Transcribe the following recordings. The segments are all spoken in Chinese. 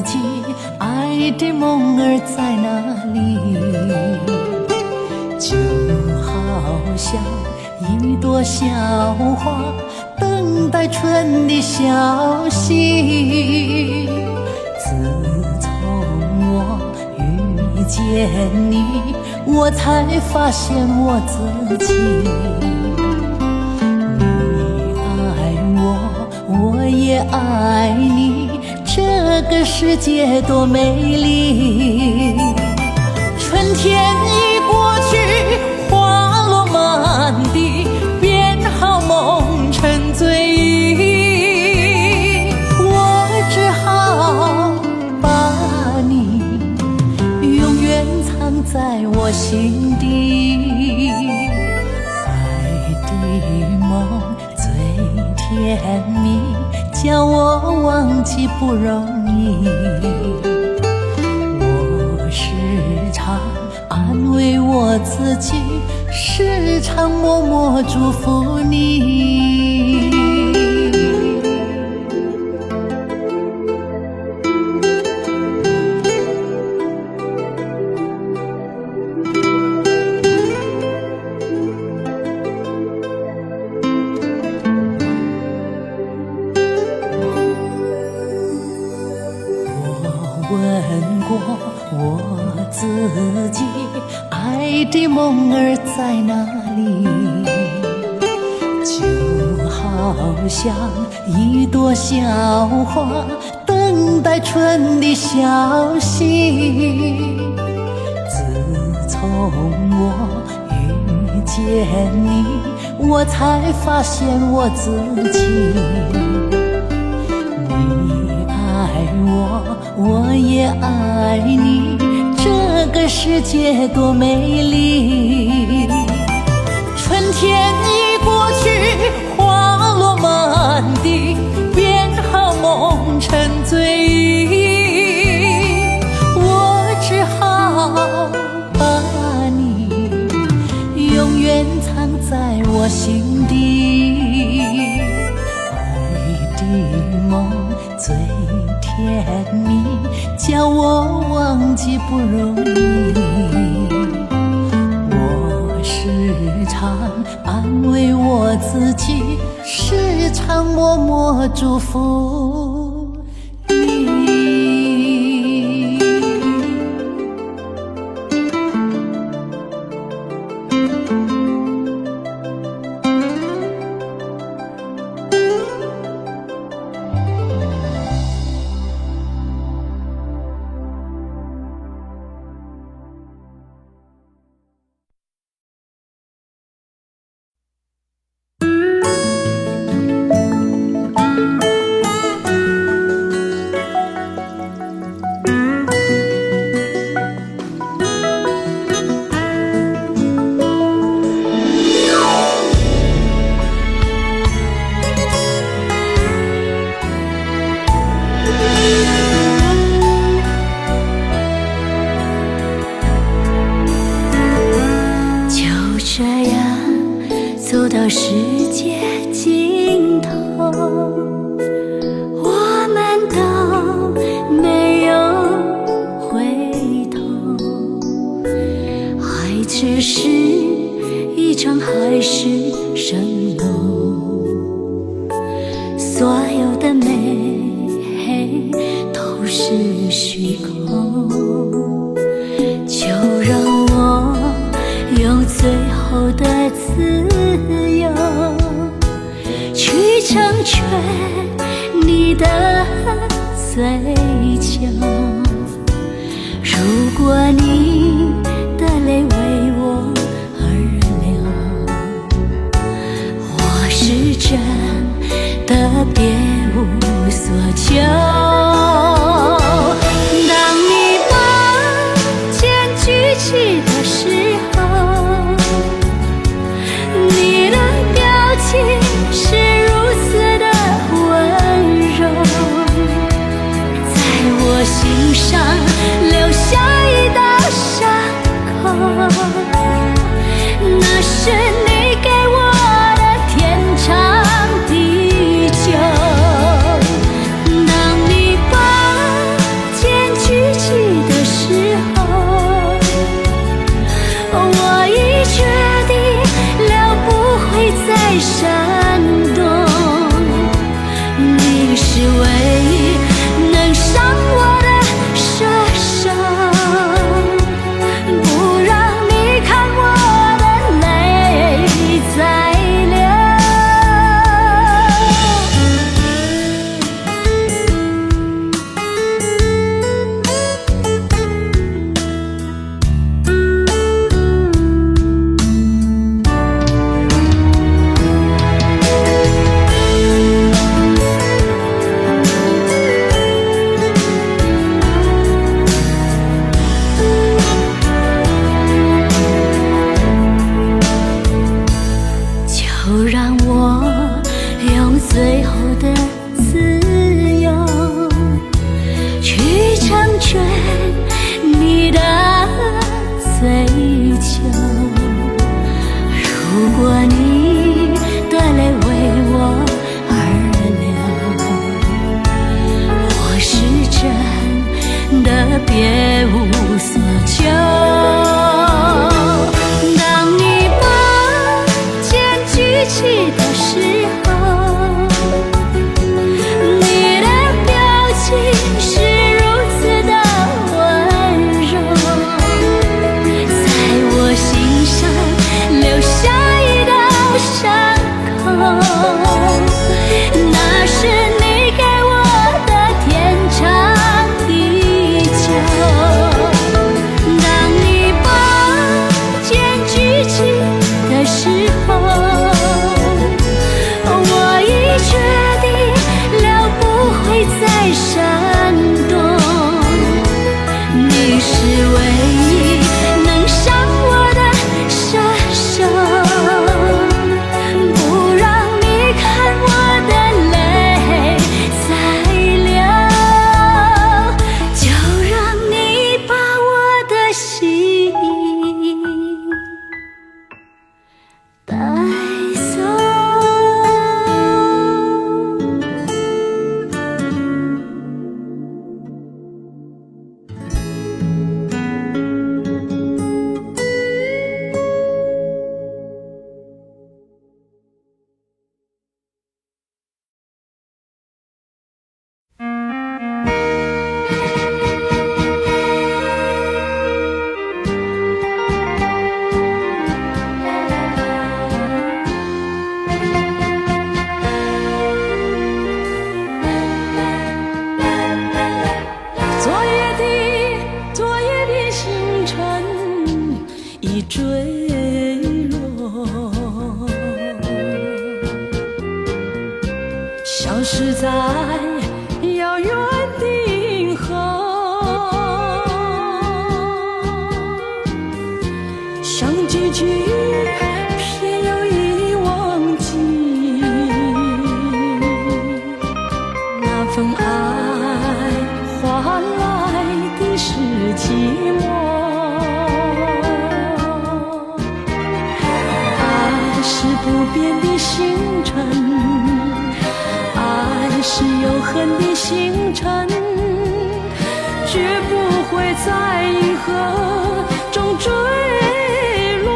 己，爱的梦儿在哪里？就好像一朵小花，等待春的消息。自从我遇见你，我才发现我自己。你爱我，我也爱你，这个世界多美丽。春天已过去，花落满地，编好梦成醉意。我只好把你永远藏在我心底。爱的梦最甜蜜，叫我忘记不容易。我时常安慰我自己，时常默默祝福你。问过我自己，爱的梦儿在哪里？就好像一朵小花，等待春的消息。自从我遇见你，我才发现我自己。你爱我，我也爱你，这个世界多美丽。春天已过去，花落满地，编好梦成醉意。我只好把你永远藏在我心底。爱的梦最甜蜜，叫我忘记不容易。我时常安慰我自己，时常默默祝福你。走到世界尽头，我们都没有回头。爱只是一场海市蜃楼，所有的美都是虚空。就让我用最后的自由去成全你的追求。如果你的泪为我而流，我是真的别无所求。当你把剑举起的时候，你的表情是如此的温柔，在我心上留下一道伤口。那是你给我的天长地久。当你是在遥远的银河，相聚聚偏又已忘记那份爱换来的是寂寞。爱是不变的星辰，爱是永恒的星辰，绝不会在银河中坠落。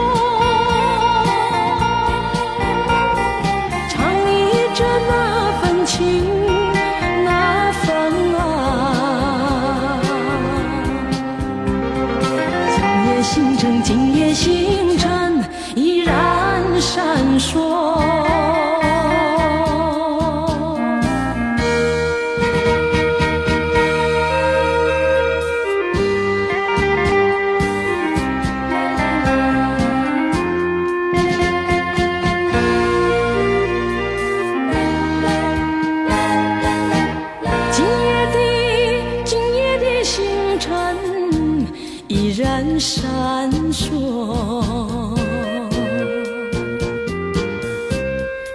唱忆着那份情，那份爱。今夜星辰，今夜星辰依然闪烁。依然闪烁，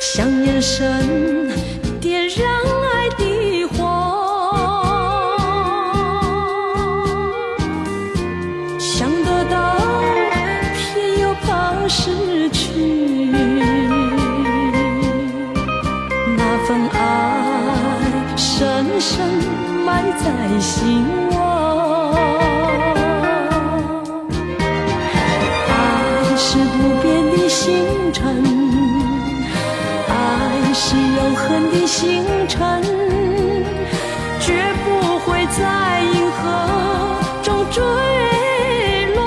像眼神点燃爱的火，想得到偏又怕失去，那份爱深深埋在心窝。是不变的星辰，爱是永恒的星辰，绝不会在银河中坠落。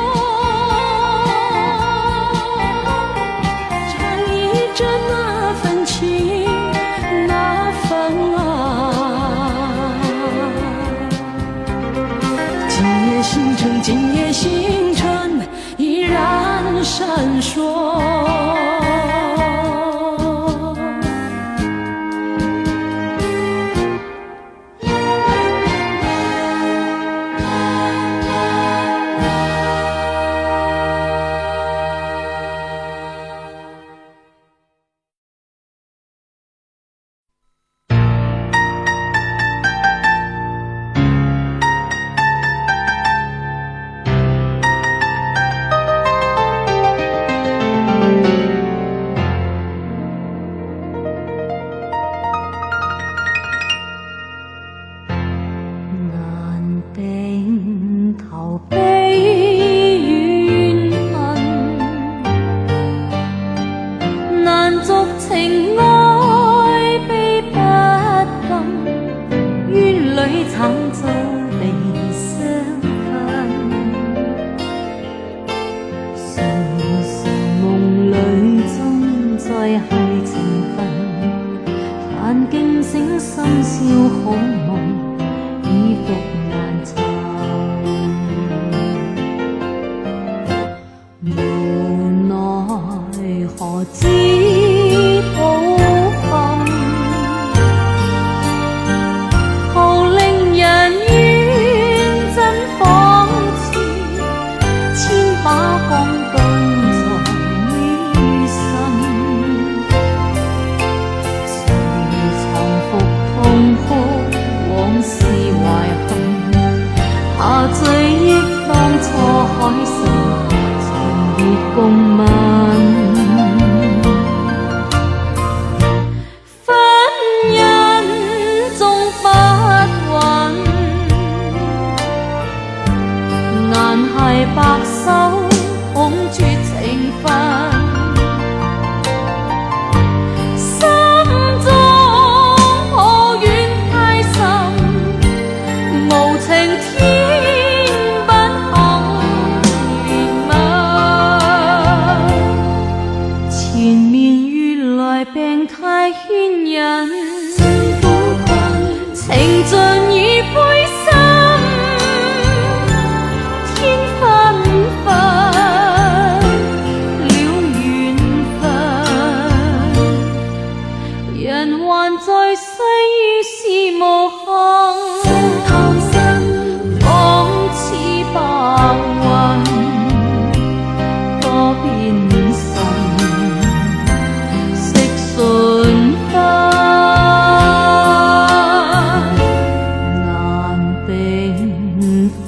唱忆着那份情，那份爱。今夜星辰，今夜星辰依然闪烁。人还在世。无限。唐僧仿似白云，多变神，色瞬分，难定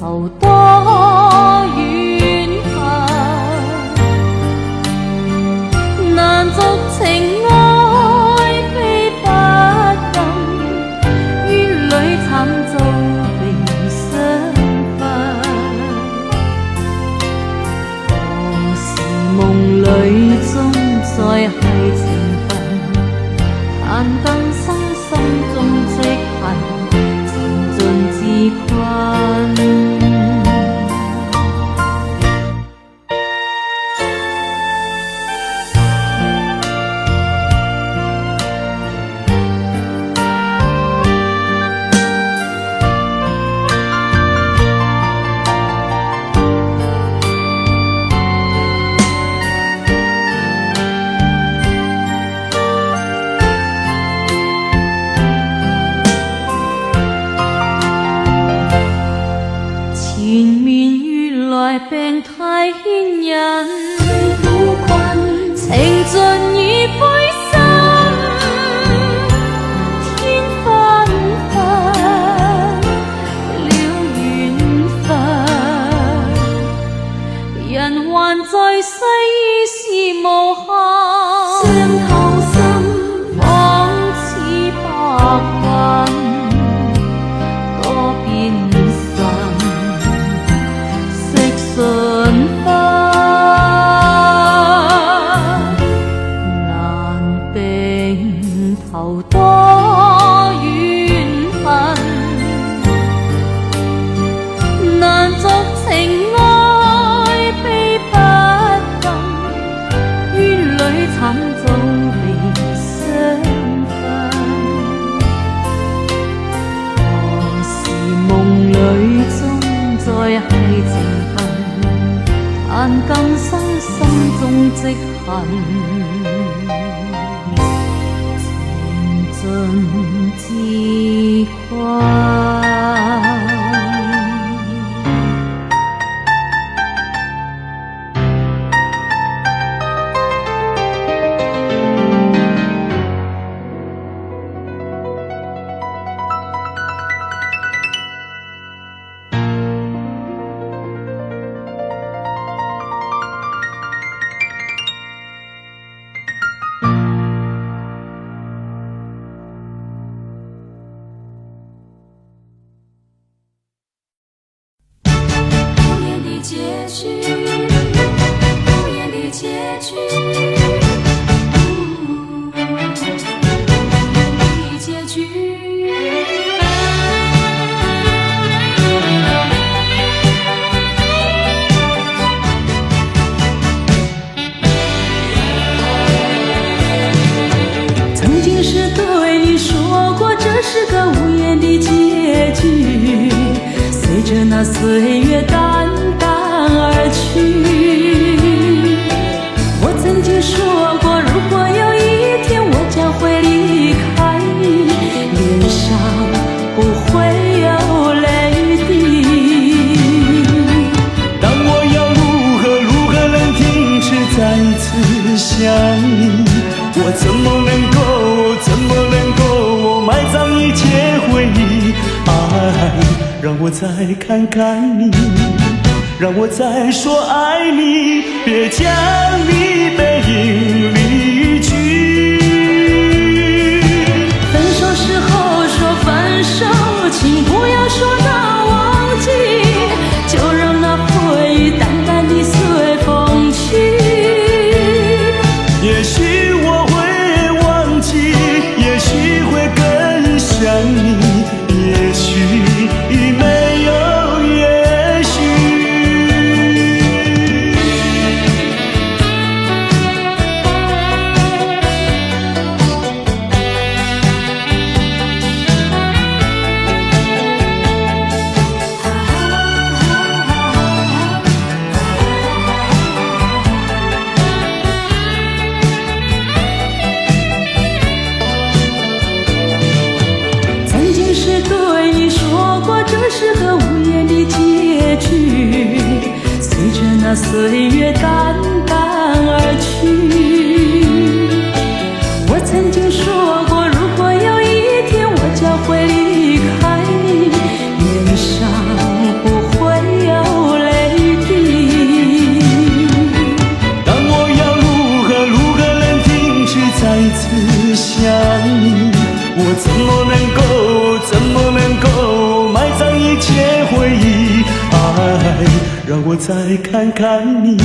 头多怨恨，难續情愛悲不禁，冤侶慘遭被相分。何時夢裏中再係情分，但更生心中積恨，情盡自困。前面原來病太牽引，苦困情盡已灰心，天紛紛了緣分，人還在世已是無限。雙透心仿似白雲，多變瞬分，難定頭多怨恨，難續情愛悲不禁，冤侶慘遭被相分。何時夢裏中再係情分，但更生心中積恨，情盡自困。那岁月淡淡而去。我曾经说过，如果有一天我将会离开你，脸上不会有泪滴。但我要如何能停止再次想你？我怎么能够埋葬一切回忆？爱让我再看看你，让我再说爱你，别将你背影离去。分手时候说分手，请不要说那忘记，就让那回忆淡淡地随风去。也许我会忘记，也许会更想你，也许没有也许。是个无言的结局，随着那岁月淡淡而去。我曾经说过，如果有一天我将会离开你，脸上不会有泪滴。但我要如何能停止再次想你？我怎么能够埋葬一切回忆？爱，让我再看看你，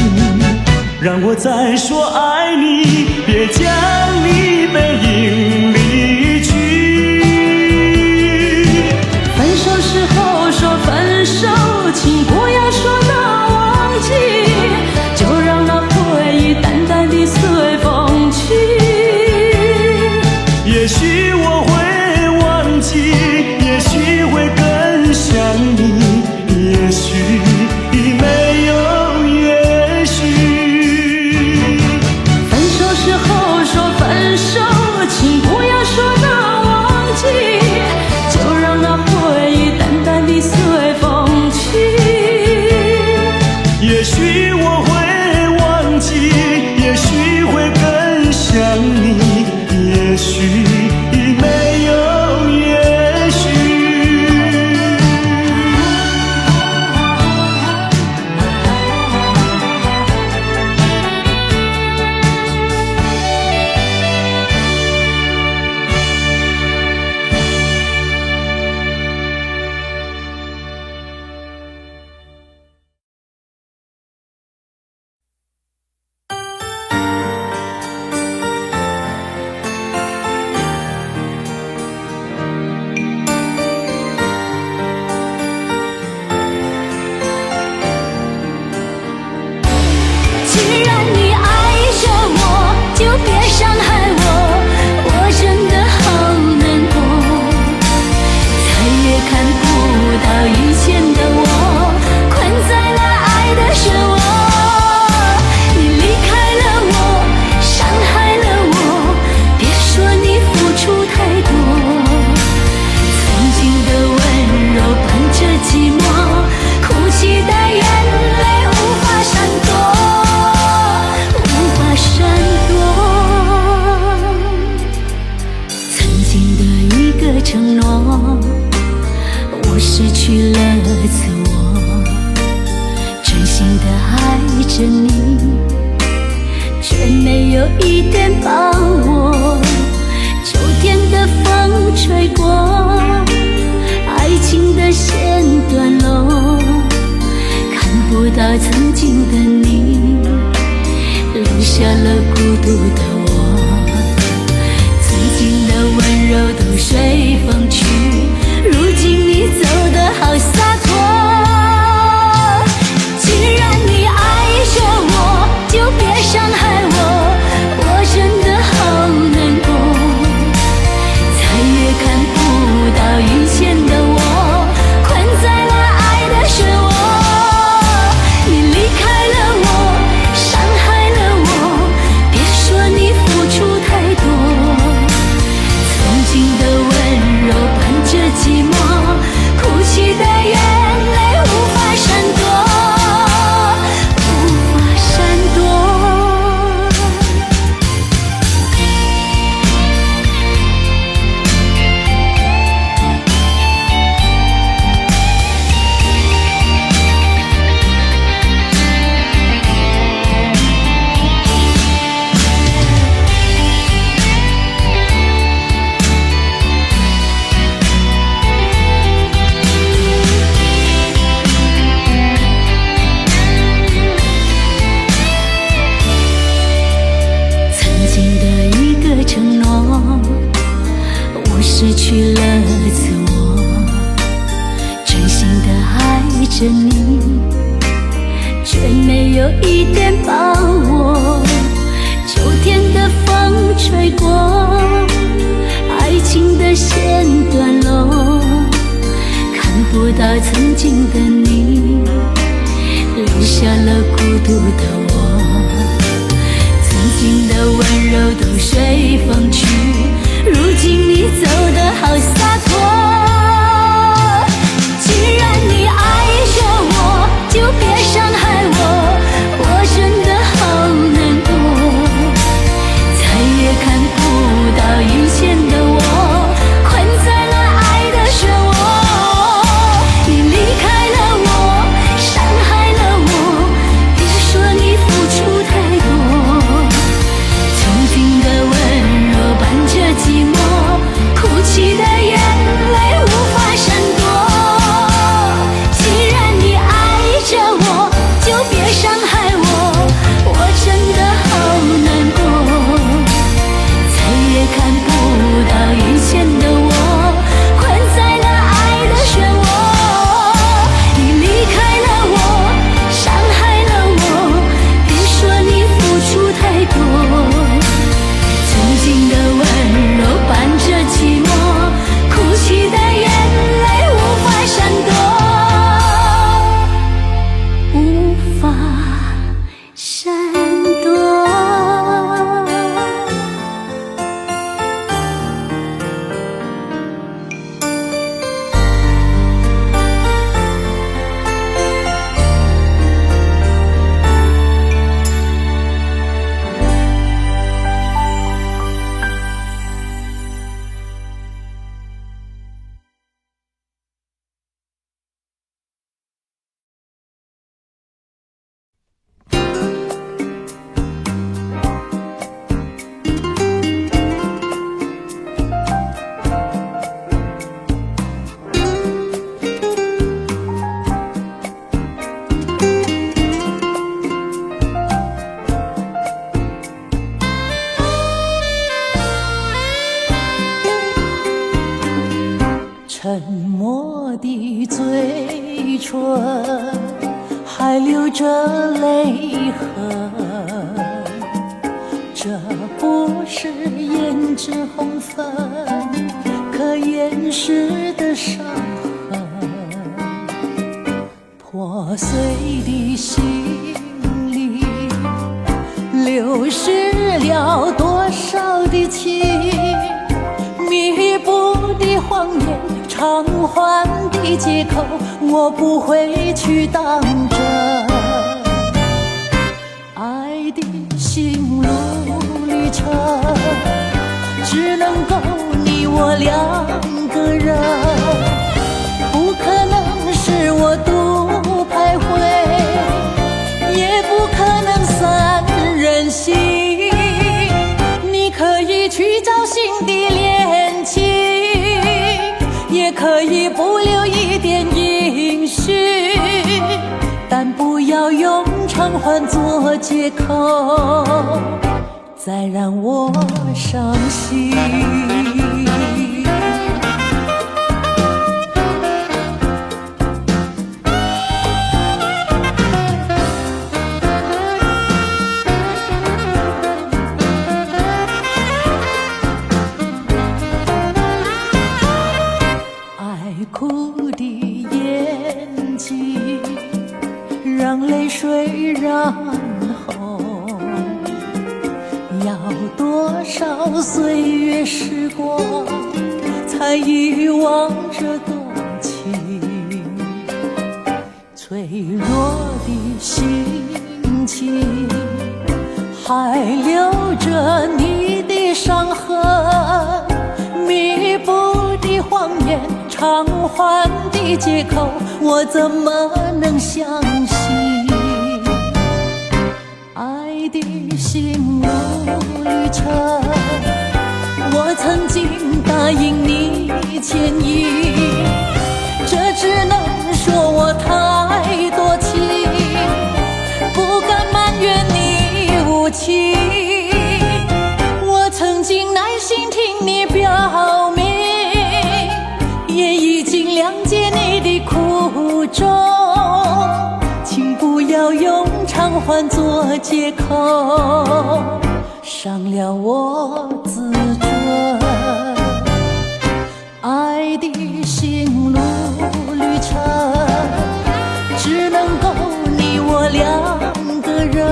让我再说爱你，别将你背影离去。分手时候说分手，请不要说那忘记，就让那回忆淡淡地随风去。也许我会忘记，也许会更想你，也许没有也许。分手时候说分手，请不要说那忘记，就让那回忆淡淡地随风去。也许我会忘记，也许会更想你，也许没有也许。既然你爱着我，就别伤害我，我真的好难过。再也看不到以前的我，困在了爱的漩涡。你离开了我，伤害了我，别说你付出太多。曾经的温柔伴着寂寞，哭泣的眼泪无法闪躲。闪躲，曾经的一个承诺，我失去了自我，真心的爱着你，却没有一点把握。秋天的风吹过，爱情的线断落，看不到曾经的你，留下了孤独的我，曾经的温柔都随风去，如今你走得好洒脱。既然你爱着我，就别伤害我，我真的好难过。再也看不到以前的我，困在了爱的漩涡。你离开了我，伤害了我，别说你付出太多。曾经的温柔伴着寂寞，哭泣的眼泪无法闪躲，无法闪躲。曾经的一个承诺，我失去了自我，真心的爱着你，却没有一点把握。秋天的风吹过，爱情的线断落，看不到曾经的你，留下了孤独的我。曾经的温柔都随风去，如今你走得好洒脱。既然沉默的嘴唇还流着泪痕，这不是胭脂红粉可掩饰的伤痕。破碎的心里流失了多少的情，弥补的谎言，偿还的借口，我不会去当真。爱的心路旅程，只能够你我两个人，不可能是我独徘徊，也不可能三人行。你可以去找新的恋情，也可以不留一点音讯，但不要用偿还做借口，再让我伤心。哭的眼睛让泪水染红，要多少岁月时光才遗忘这段情？脆弱的心情还留着你的伤痕，弥补的谎言，偿还的借口，我怎么能相信？爱的心路旅程，我曾经答应你牵引，这只能说我太多情，不敢埋怨你无情。我曾经耐心听你表明，也已经谅解你的苦衷，请不要用偿还做借口，伤了我自尊。爱的心路旅程，只能够你我两个人，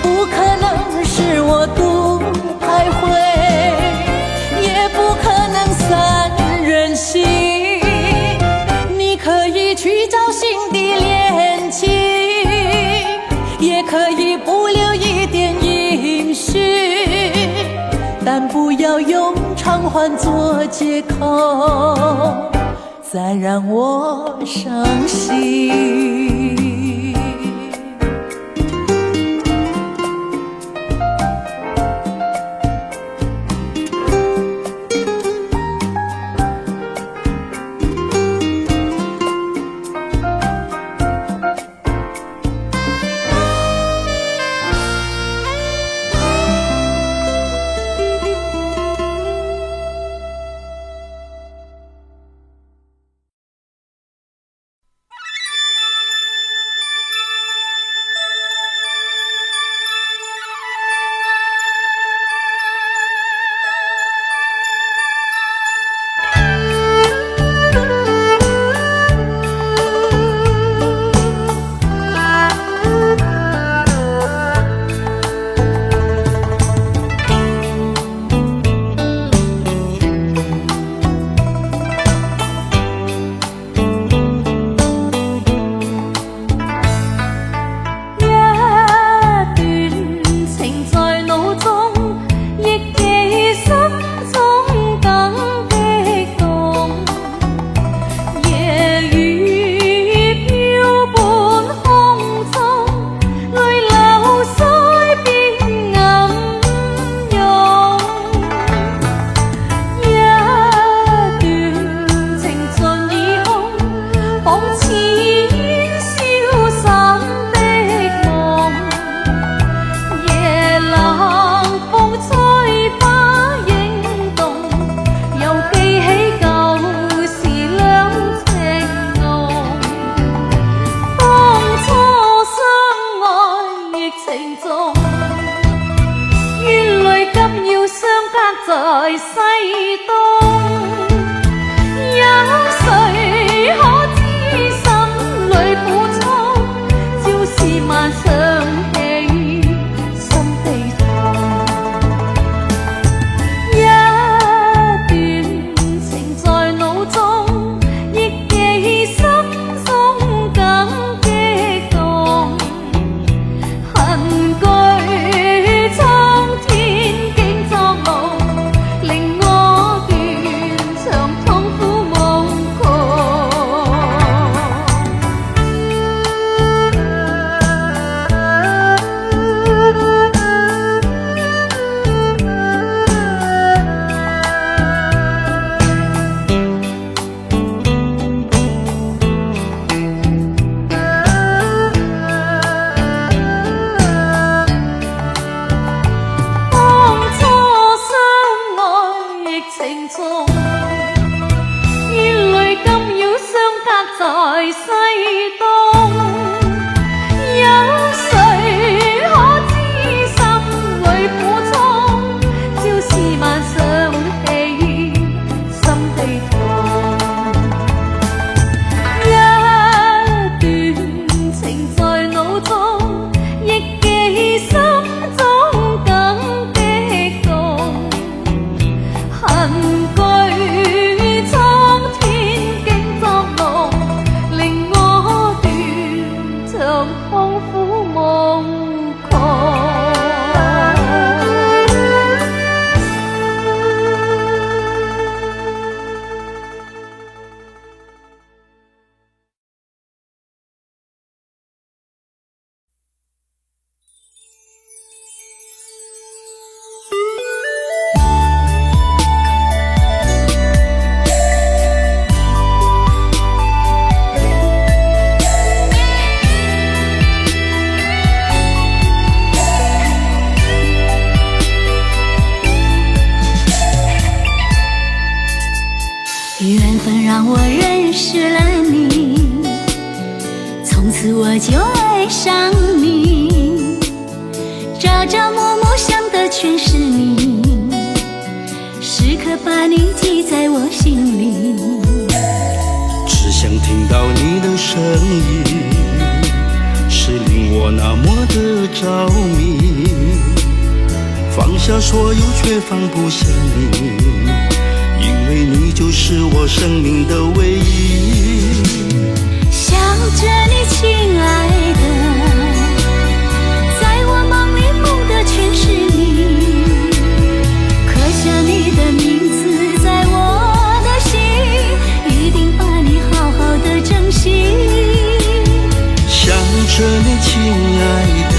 不可能是我独徘徊，也不可能三人行。你可以去找新的恋情，也可以不留一点音讯，但不要用偿还做借口，再让我伤心。在西东，有谁可知心里苦衷？就是晚上起，心悲痛。一段情在腦中，憶記心中更激動。恨句蒼天竟作夢，令我斷腸痛苦夢當初相愛疫情中，煙淚甘擾相隔在西東。有誰可知心裏苦衷？朝思晚想起，心悲痛。一段情在腦中，憶記心中更激動。恨句蒼天竟作夢，令我斷腸痛苦夢窮。缘分让我认识了你，从此我就爱上你，朝朝暮暮想的全是你，时刻把你记在我心里。只想听到你的声音，是令我那么的着迷，放下所有却放不下你，因为你就是我生命的唯一。想着你，亲爱的，在我梦里梦的全是你，刻下你的名字在我的心，一定把你好好的珍惜。想着你，亲爱的，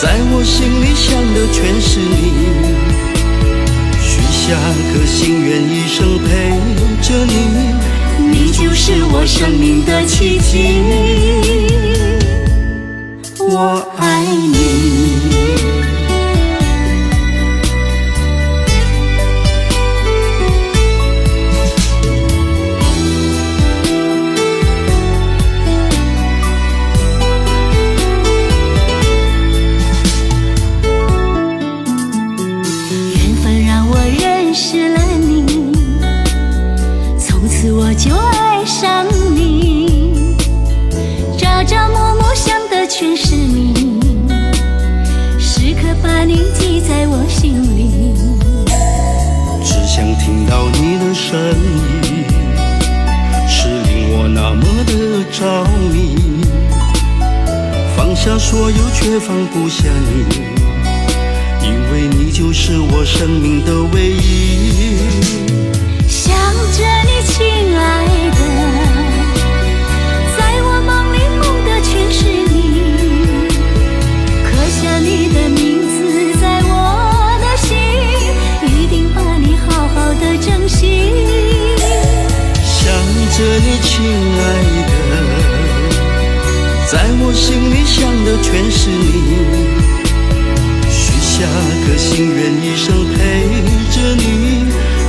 在我心里想的全是你，下个心愿，一生陪着你，你就是我生命的奇迹，我爱你。认识了你，从此我就爱上你，朝朝暮暮想的全是你，时刻把你记在我心里。只想听到你的声音，是令我那么的着迷，放下所有却放不下你，因为你就是我生命的唯一。想着你，亲爱的，在我梦里梦的全是你，刻下你的名字在我的心，一定把你好好的珍惜。想着你，亲爱的，在我心里想的全是你，下个心愿，一生陪着你，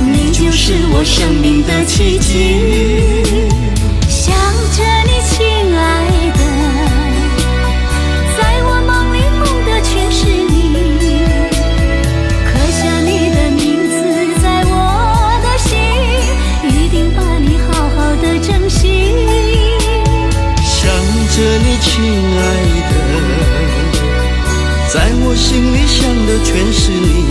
你就是我生命的奇迹。想着你，亲爱的，在我梦里梦的全是你，刻下你全是你。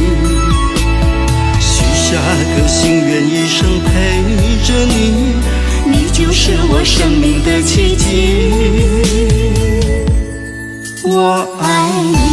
许下个心愿，一生陪着你，你就是我生命的奇迹。我爱你。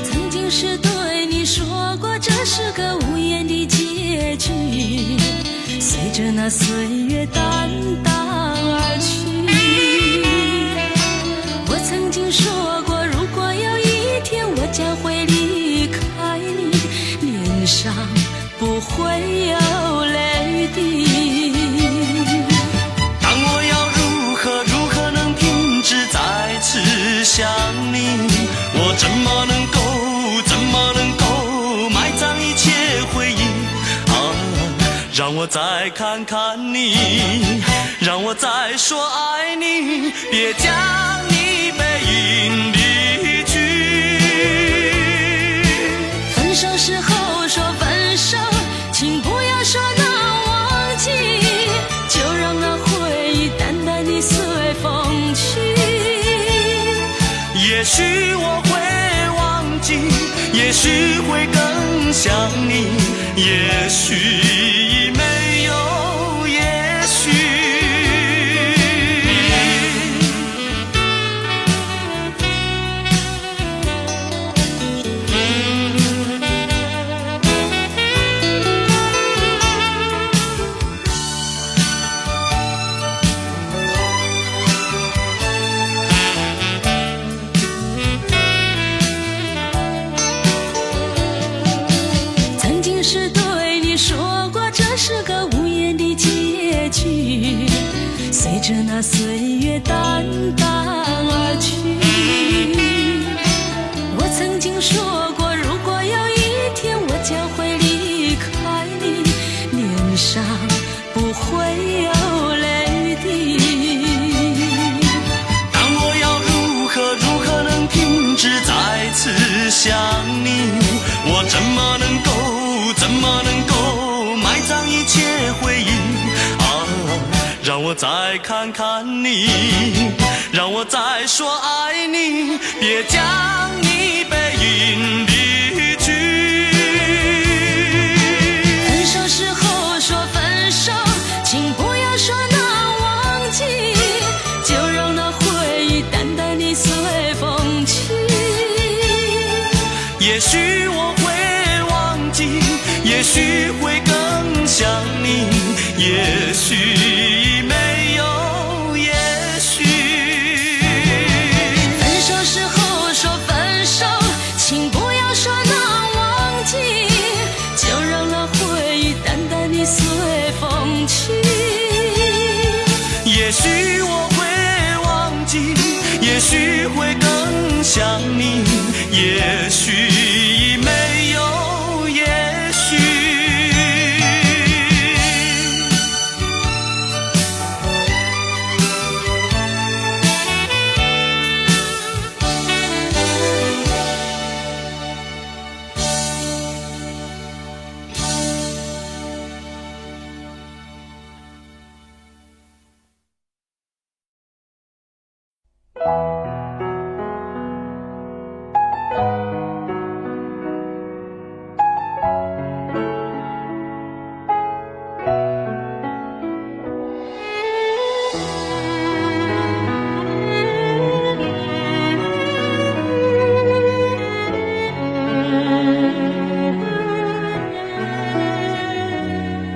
曾经是对你说过，这是个无言的结局，随着那岁月淡淡而去。我曾经说过，如果有一天我将会离开你，脸上不会有泪滴。当我要如何能停止再次想你？我怎么能够埋葬一切回忆啊？让我再看看你，让我再说爱你，别将你背影离去。分手时候说分手，请不要说那忘记，就让那回忆淡淡地随风去。也许我会忘记，也许会更想你，也许没有也许。曾经是对你说过，这是个无言的结局，随着那岁月淡淡而去。我曾经说过，如果有一天我将会离开你，脸上不会有泪滴。当我要如何能停止再次想你？我怎么能够埋葬一切回忆啊？让我再看看你，让我再说爱你，别将你背影离去。分手时候说分手，请不要说那忘记，就让那回忆淡淡地随风去。也许我会忘记，也许会更想你，也许没有也许。分手时候说分手，请不要说那忘记，就让那回忆淡淡地随风去。也许我会忘记，也许会更想你，也许没有也许。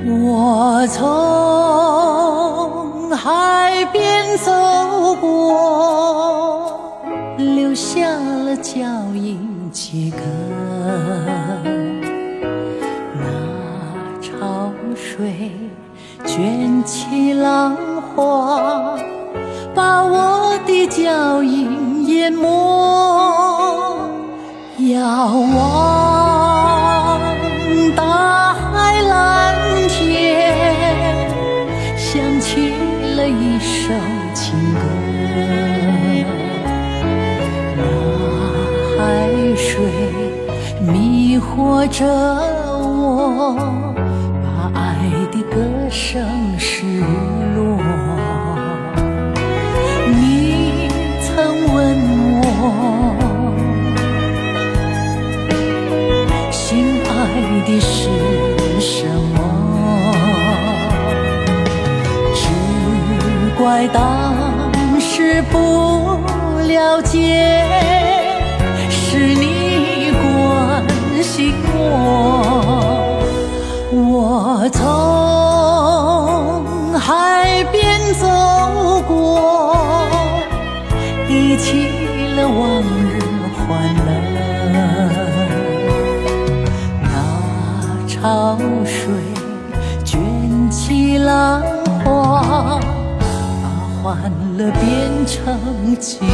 我从边走过，留下了脚印几个。那潮水卷起浪花，把我的脚印淹没。遥望大海蓝天，想起了一首情歌。那海水迷惑着我，把爱的歌声失落。你曾问我，心爱的是什么？只怪当时不了解，是你关心我。我从海边走过，忆起了往日欢乐。那潮水卷起浪花，把欢乐变成寂寞。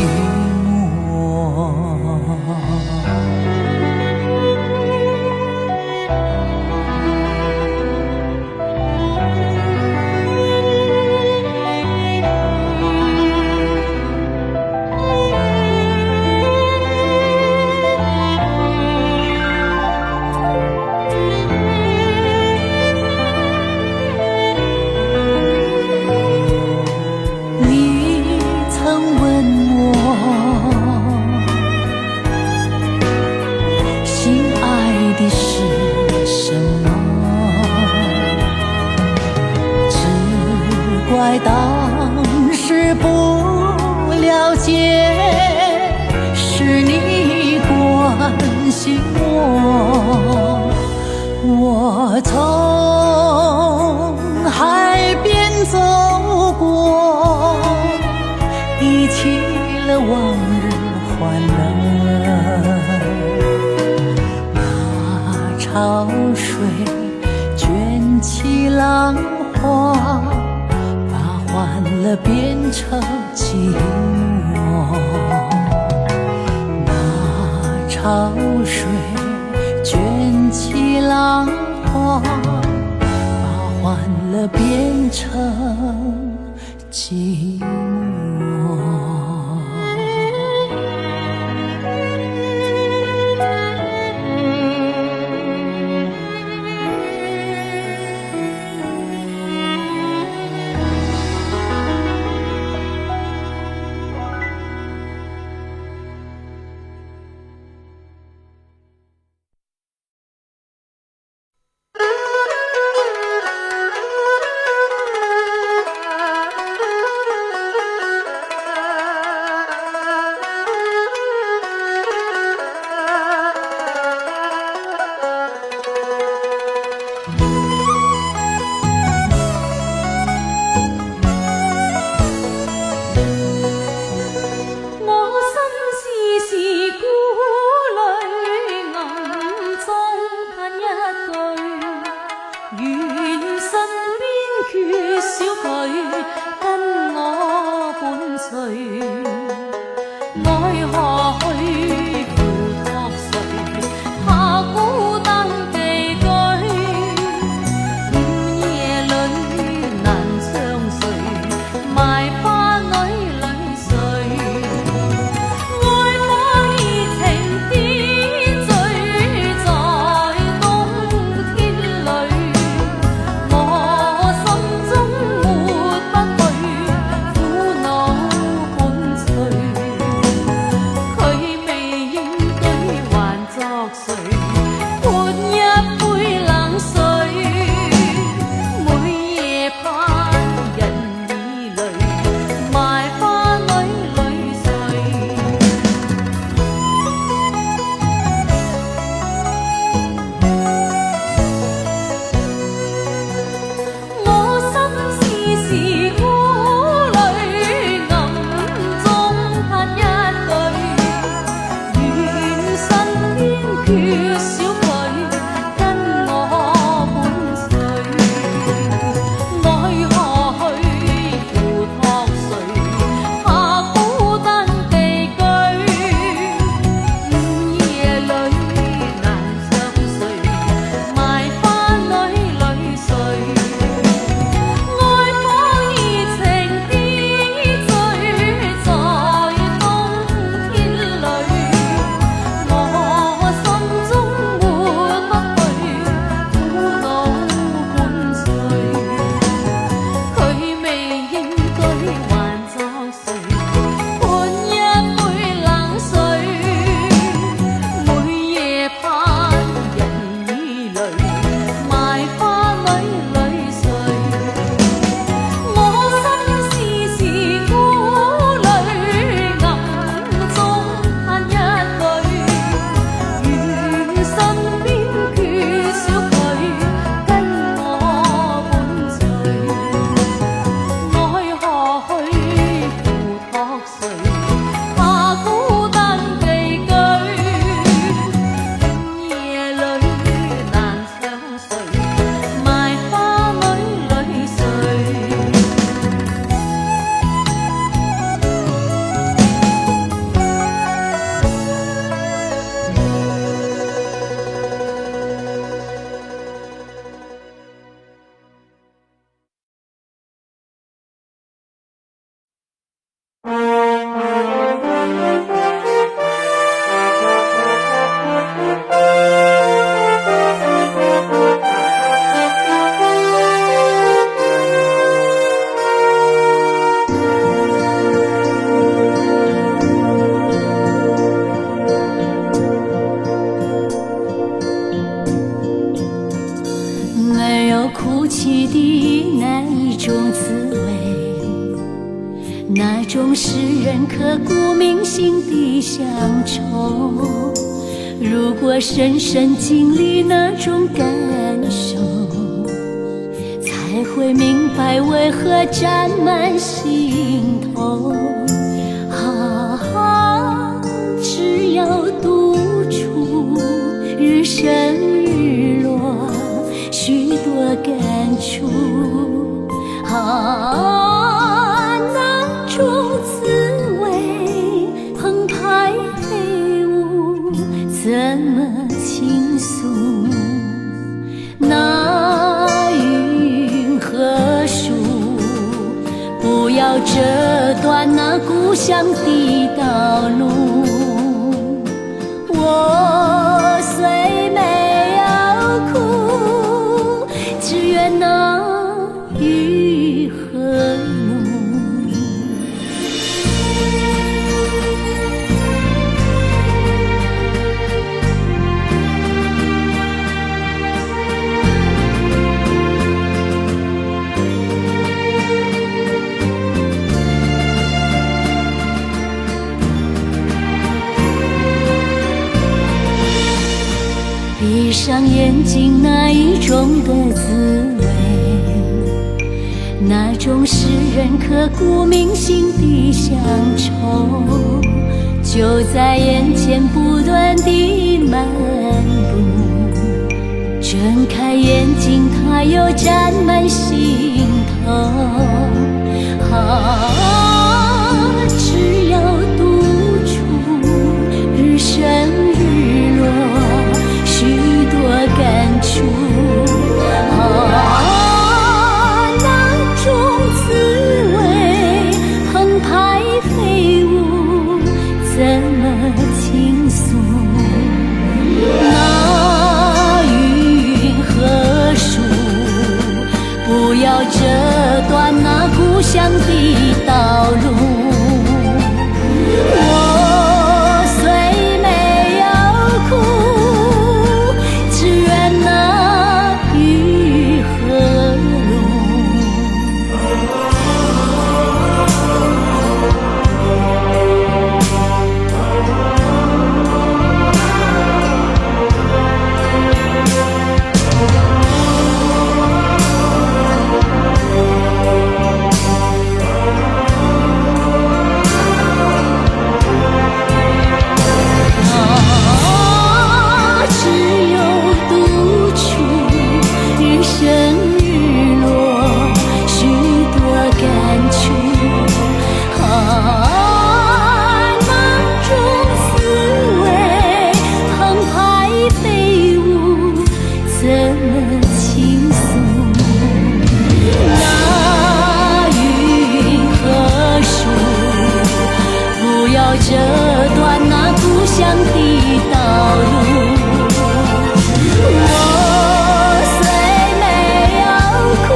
当时不了解，是你关心我。我从海边走过，忆起了往日欢乐。那潮水卷起浪花，欢乐变成寂寞。那潮水卷起浪花，把欢乐变成寂寞。味，那种使人刻骨铭心的乡愁。如果深深经历那种感受，才会明白为何沾满心头。只要独处，日升日落，许多感触。那种滋味，澎湃飞舞，怎么倾诉？那云和树，不要折断那故乡的道路。我虽没有哭，只愿那雨和路。闭上眼睛，那一种的滋味，那种使人刻骨铭心的乡愁，就在眼前不断地漫步。睁开眼睛，它又沾满心头。只要独处，日升日落，许多感触。那种滋味，澎湃飞舞，怎么倾诉？那云和树，不要折断那故乡的道路。我虽没有哭，只愿那雨和路。折断那故乡的道路。我虽没有哭，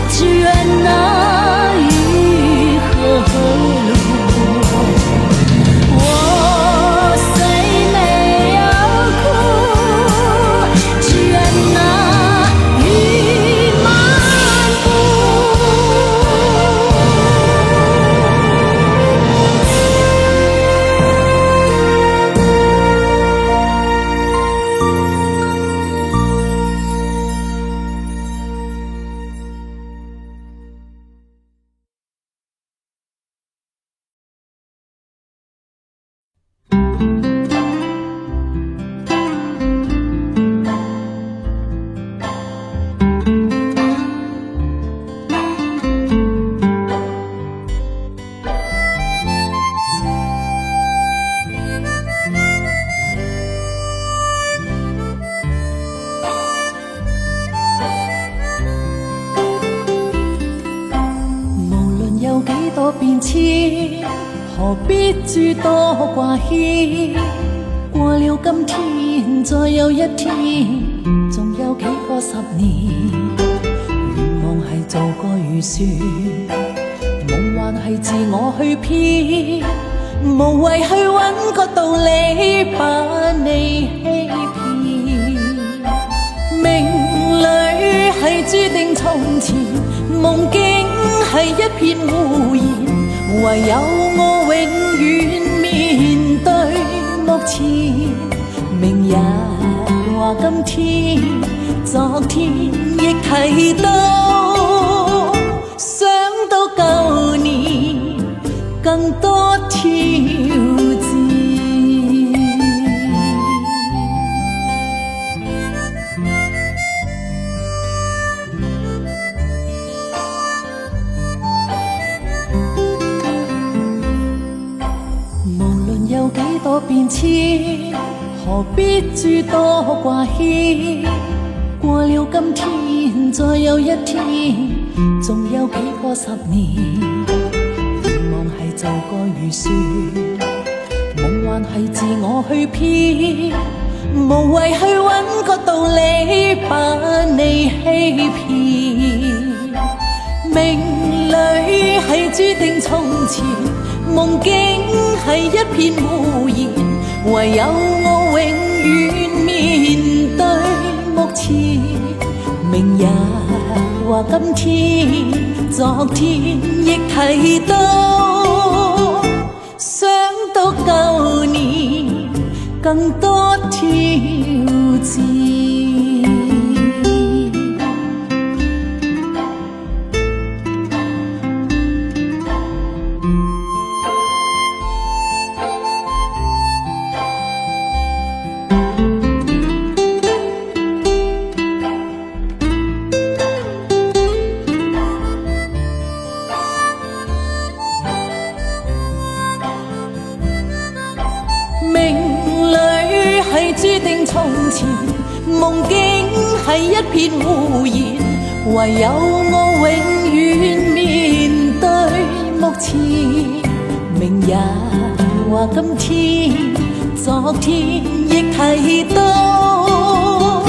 只愿那雨和路。我虽没有哭，只愿那雨漫步。变迁，何必诸多挂牵？过了今天，再有一天，仲有几个10年？愿望系做个预算，梦幻系自我去编，无谓去揾个道理把你欺骗。命里系注定从前。夢境係一片胡言，唯有我永遠面對目前。明日話今天，昨天亦提到，想到舊年更多挑戰。有幾多變遷，何必諸多掛牽？過了今天，再有一天，仲有幾個10年？願望係做個預算，夢幻係自我去編，無謂去揾個道理把你欺騙。命裏係注定從前，夢境係一片胡言，唯有我永遠面對目前。明日話今天，昨天亦提到，想到舊年更多挑戰。注定從前，夢境係一片胡言，唯有我永遠面對目前。明日話今天，昨天亦提到，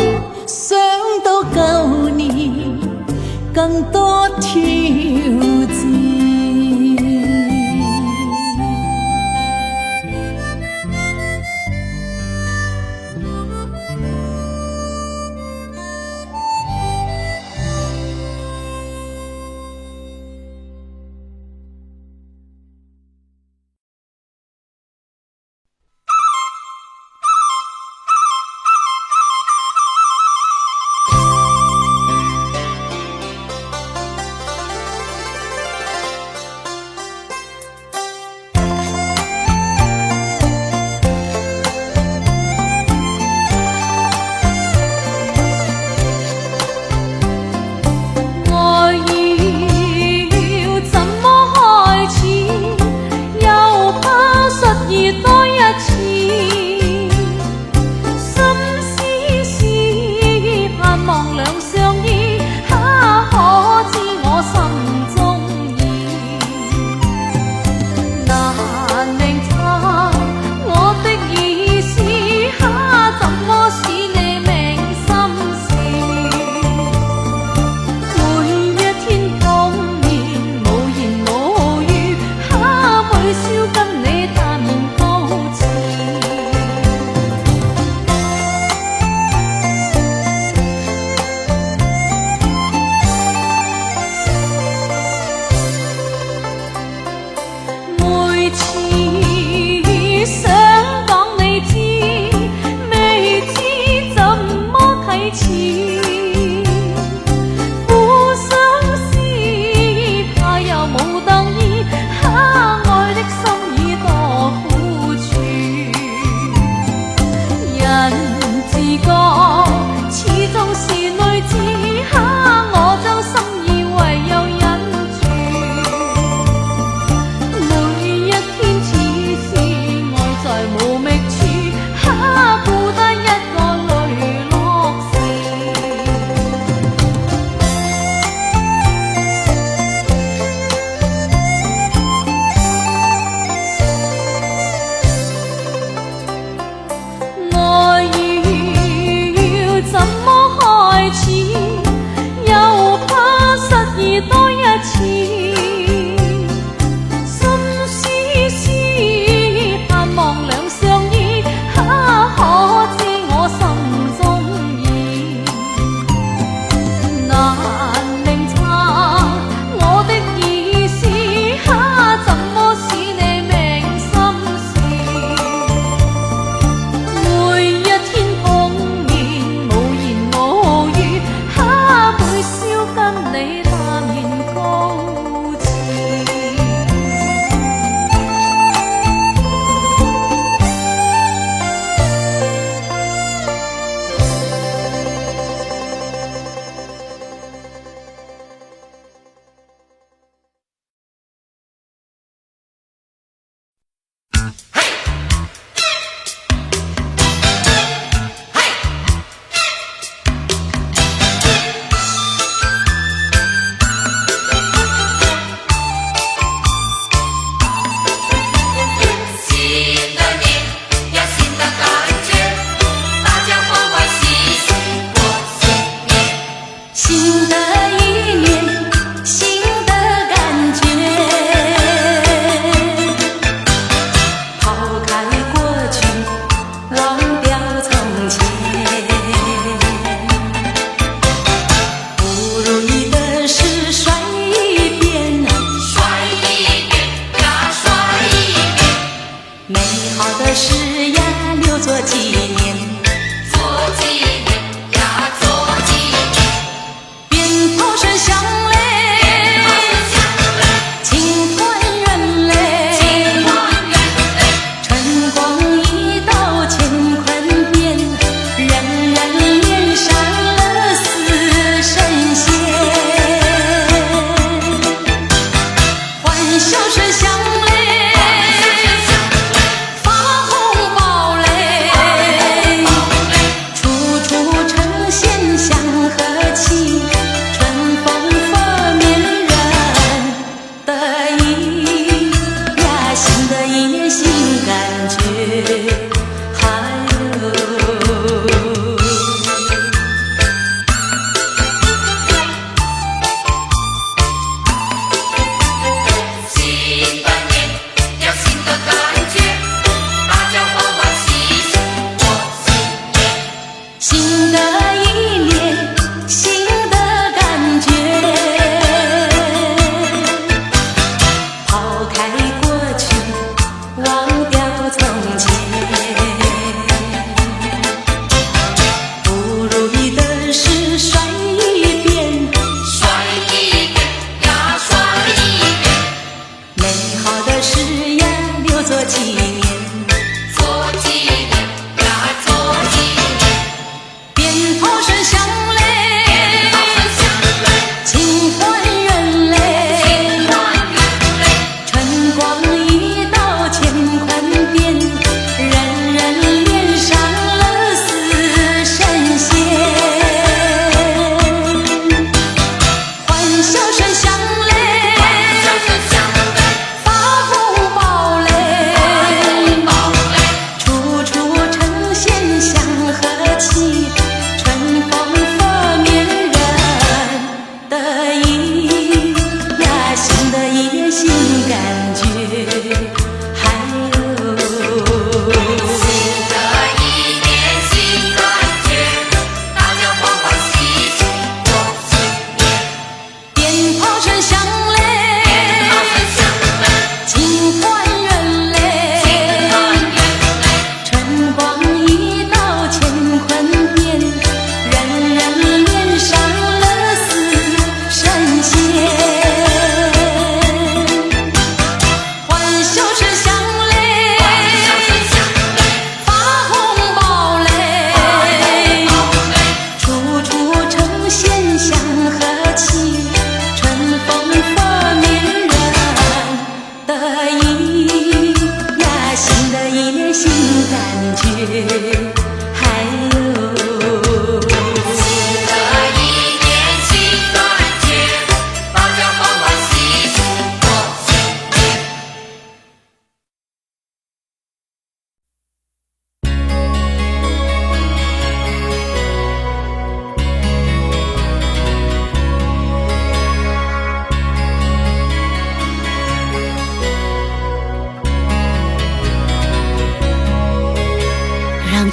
想到舊年更多挑戰。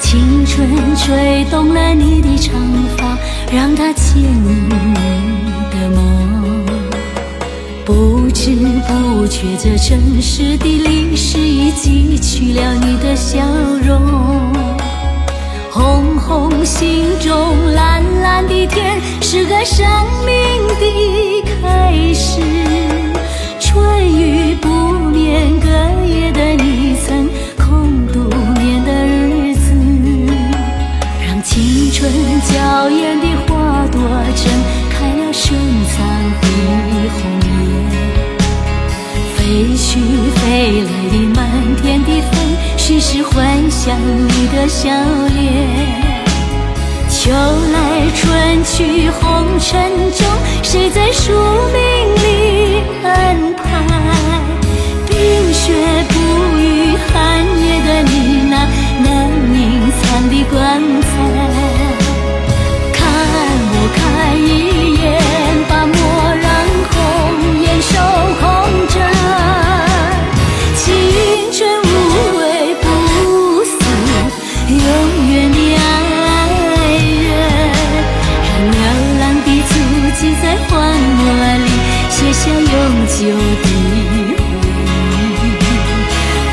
青春吹动了你的长发，让它牵引你的梦。不知不觉，这真实的历史已记取了你的笑容。红红心中，蓝蓝的天，是个生命的开始。春雨不眠，隔夜的你曾空独眠的日子，让青春娇艳的花朵盛开了深藏的红叶，飞去飞来的满天的风，时时幻想你的笑脸。秋来春去红尘中，谁在宿命里安排？冰雪不语寒夜的你那难隐藏的光彩。看我看一眼，把墨染红颜，手空枕，青春无悔不死，永远的爱人。让流浪的足迹在荒漠里写下永久的回忆。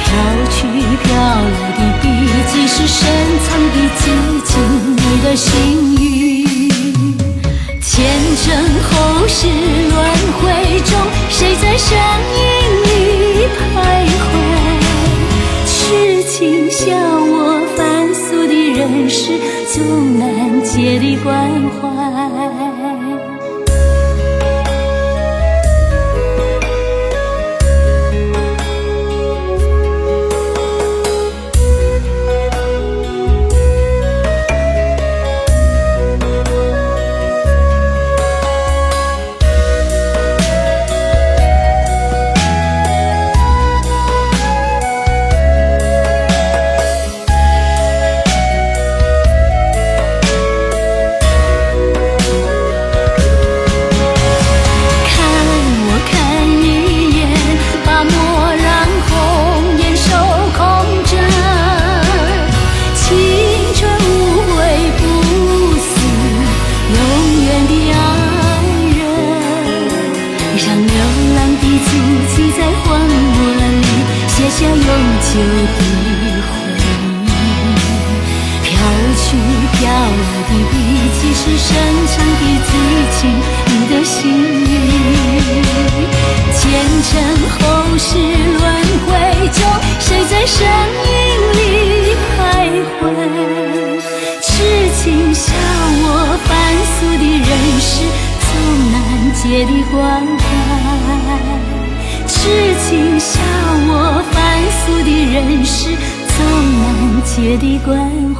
飘去飘来的笔迹，是深藏的寂静，你的心语。前尘后世轮回中，谁在身影里徘徊？痴情笑我凡俗的人世，总难解的关怀。下永久的回忆，飘去飘来的笔迹，是深藏的激情，你的心语。前尘后世轮回中，谁在身影里徘徊？痴情笑我凡俗的人世，总难解的关怀。痴情笑我凡俗的人世，总难解的关怀。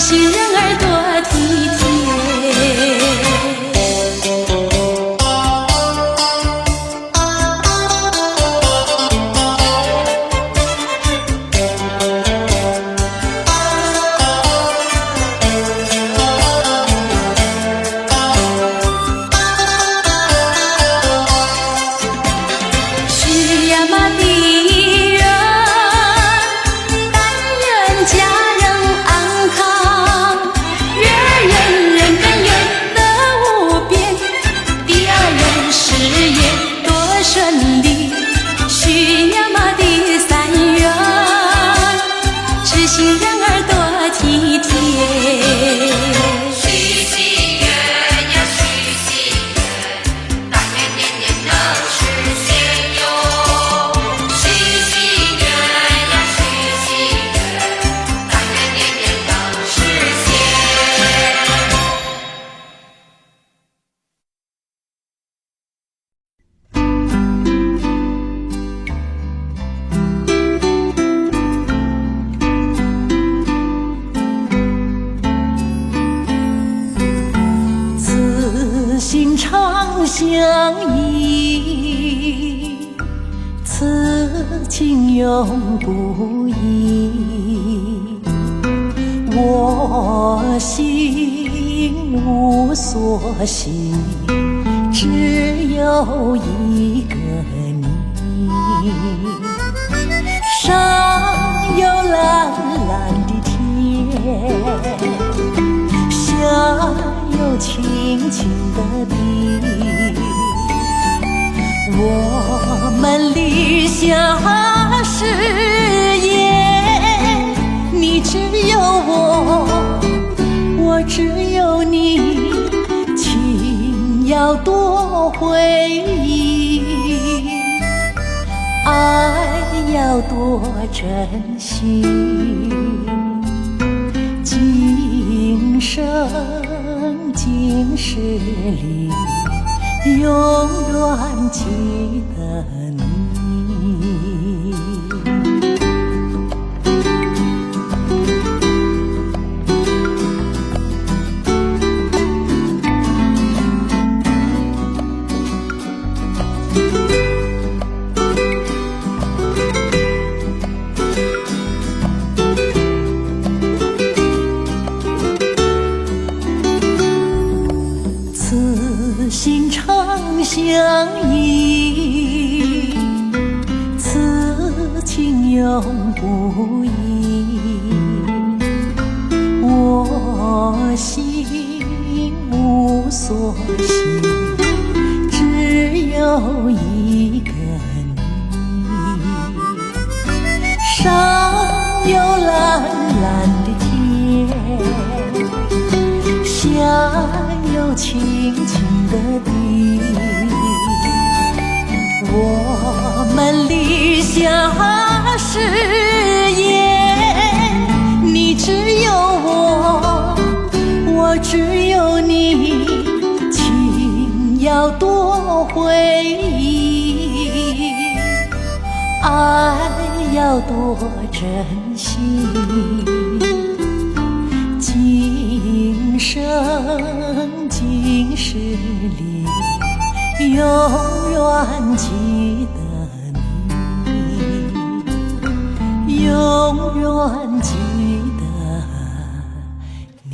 心人儿多体贴。长相依，此情永不移。我心无所系，只有一个你。上有蓝蓝的天，下有青青的地。我们立下誓言，你只有我只有你，情要多回忆，爱要多珍惜。今生今世里，永远记得你。此心长相依，此情永不移。我心无所系，只有一个你。上有蓝蓝的天，下有青青的地。我们立下誓言，你只有我只有你，情要多回忆，爱要多珍惜。今生今世里，永远记得你，永远记得你。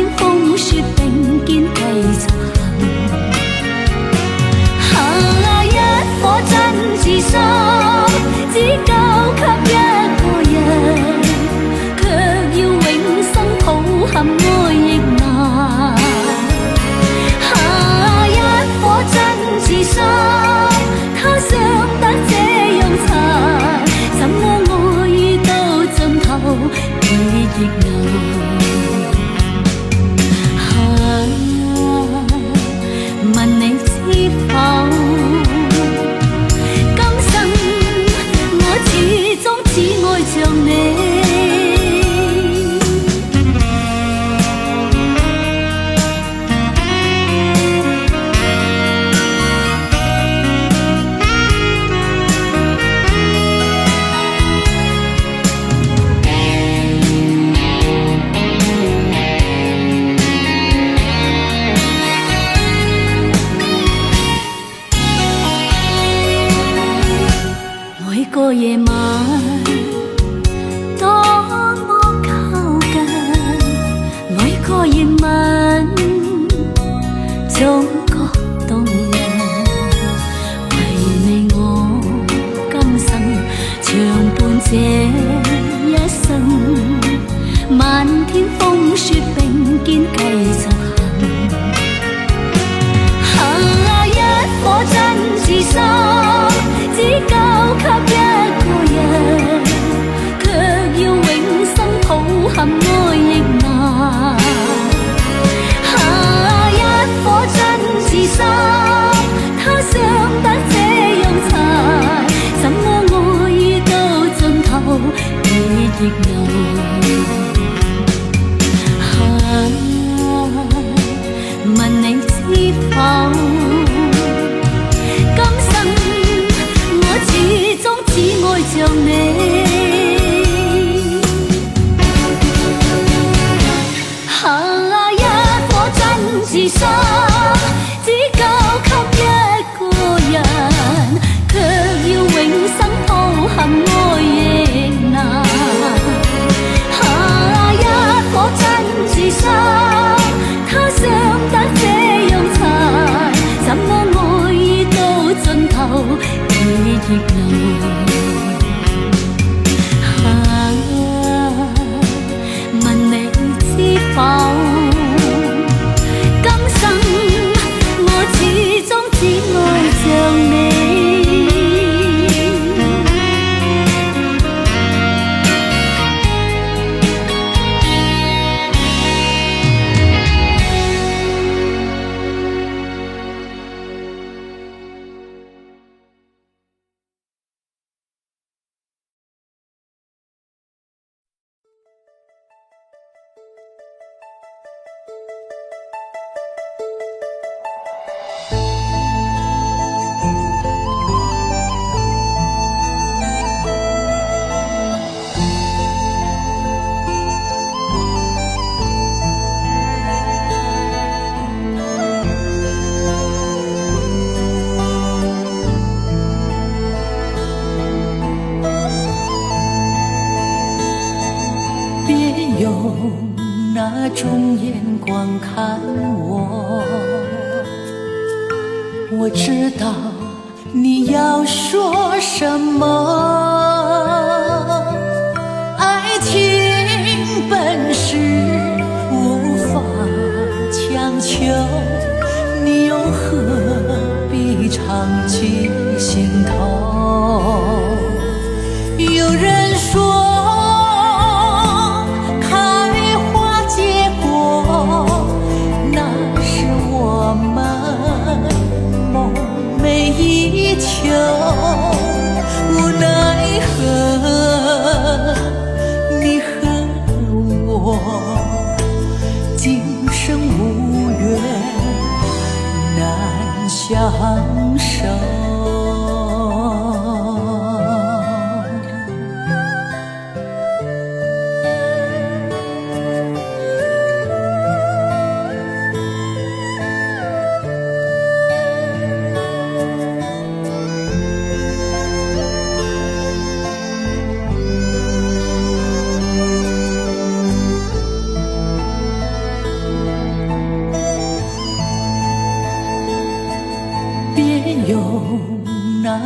天風雪並肩繼續行。一顆真摯心，只交給一個人，卻要永生抱憾愛亦難。一顆真摯心，他想得這樣殘，怎麼愛到盡頭亦難。問你知否？始終只愛着你。每個夜晚多麼靠近，每個熱吻總覺動人。為你我今生長伴這一生，漫天風雪並肩繼續行。一顆真摯心，只交給一個人，卻要永生抱憾愛亦難。一顆真摯心，他想得這樣殘，怎麼愛到盡頭亦難。問你知否？今生我始終只愛着你。一顆真摯心，只交給一個人，卻要永生抱憾愛亦難。一顆真摯心，他想得這樣殘，怎麼愛到盡頭亦難。問你知否？今生我始終只愛着你。用那种眼光看我，我知道你要说什么。爱情本是无法强求，你又何必长记心头？有人说无奈何，你和我今生无缘，难相守。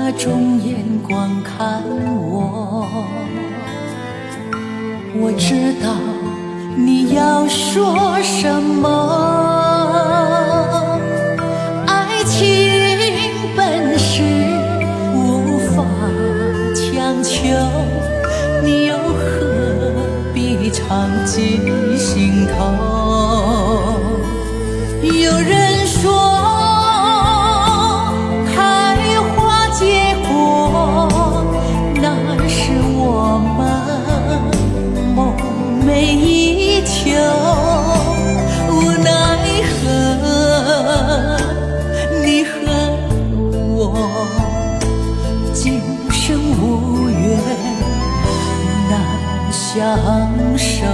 那种眼光看我，我知道你要说什么。爱情本是无法强求，你又何必常记心头？有人说开花结果，那是我们梦寐以求，无奈何你和我今生无缘难相守。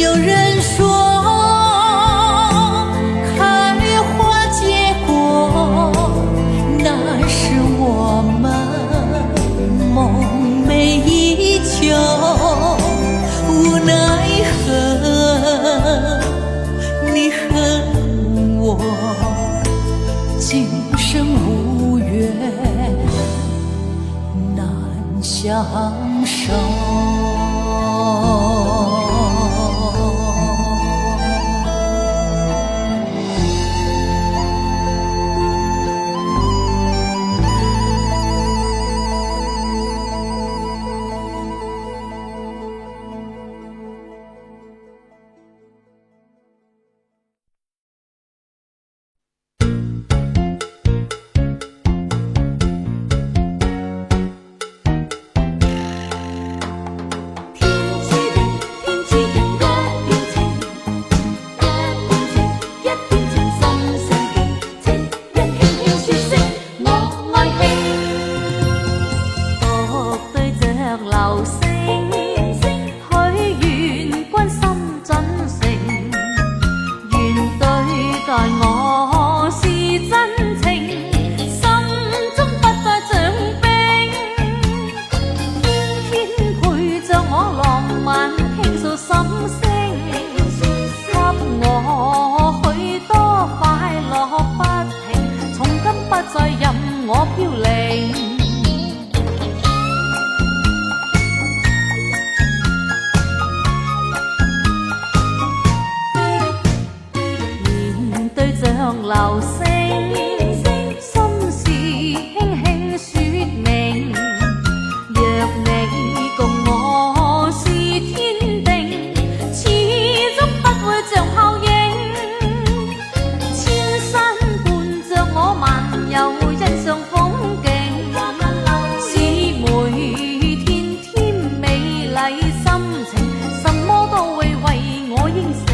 有人说开花结果，那是我们梦寐以求，无奈何你和我今生无缘难相守。流星，心事輕輕說明。若你共我是天定，始終不會像泡影。千山伴着我漫遊，欣賞風景，使每天添美麗心情，什麼都會為我應承。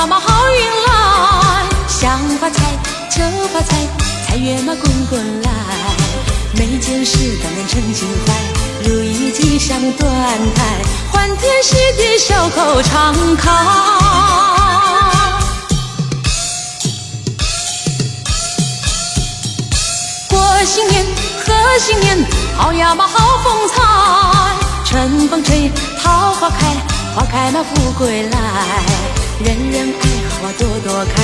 呀嘛好运来，想发财就发财，财源嘛滚滚来，每件事都能称心怀，如意吉祥端台，欢天喜地笑口常开。过新年贺新年，好呀嘛好风采，春风吹桃花开，花开那富贵来，人人爱花朵朵开，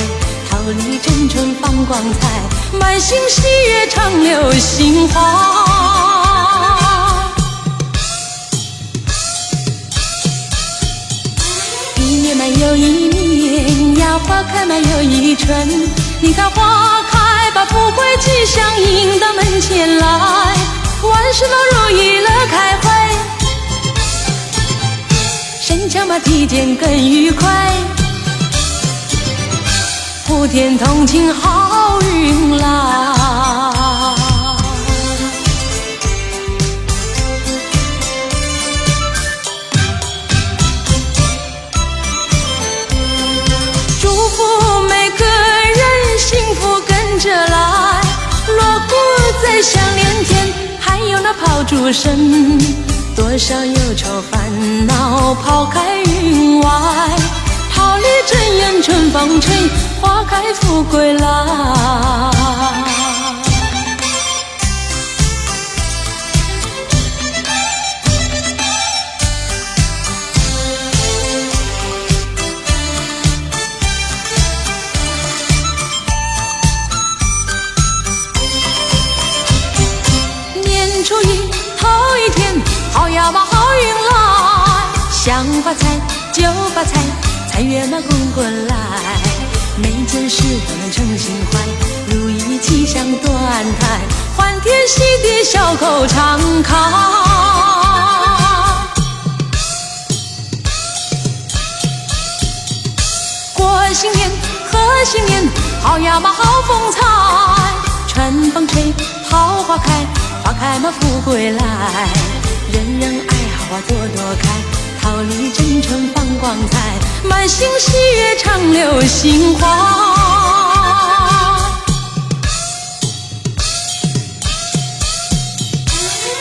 桃李争春放光彩，满心喜悦常留心怀。一年嘛又一年呀，花开嘛又一春，你看花开把富贵吉祥迎到门前来，万事都如意乐开怀，身强嘛体健更愉快，普天同庆好运来。祝福每个人幸福跟着来，锣鼓在响连天，还有那炮竹声，多少忧愁烦恼抛开云外，桃李争艳春风吹，花开富贵来。年初一头一天，好呀嘛好运来，想发财就发财，财源嘛滚滚来，每件事都能称心怀，如意吉祥端台，欢天喜地笑口常开。过新年贺新年，好呀嘛好风采，春风吹桃花开，花开嘛富贵来，人人爱花朵朵开，桃李争春放光彩，满心喜悦常留心怀。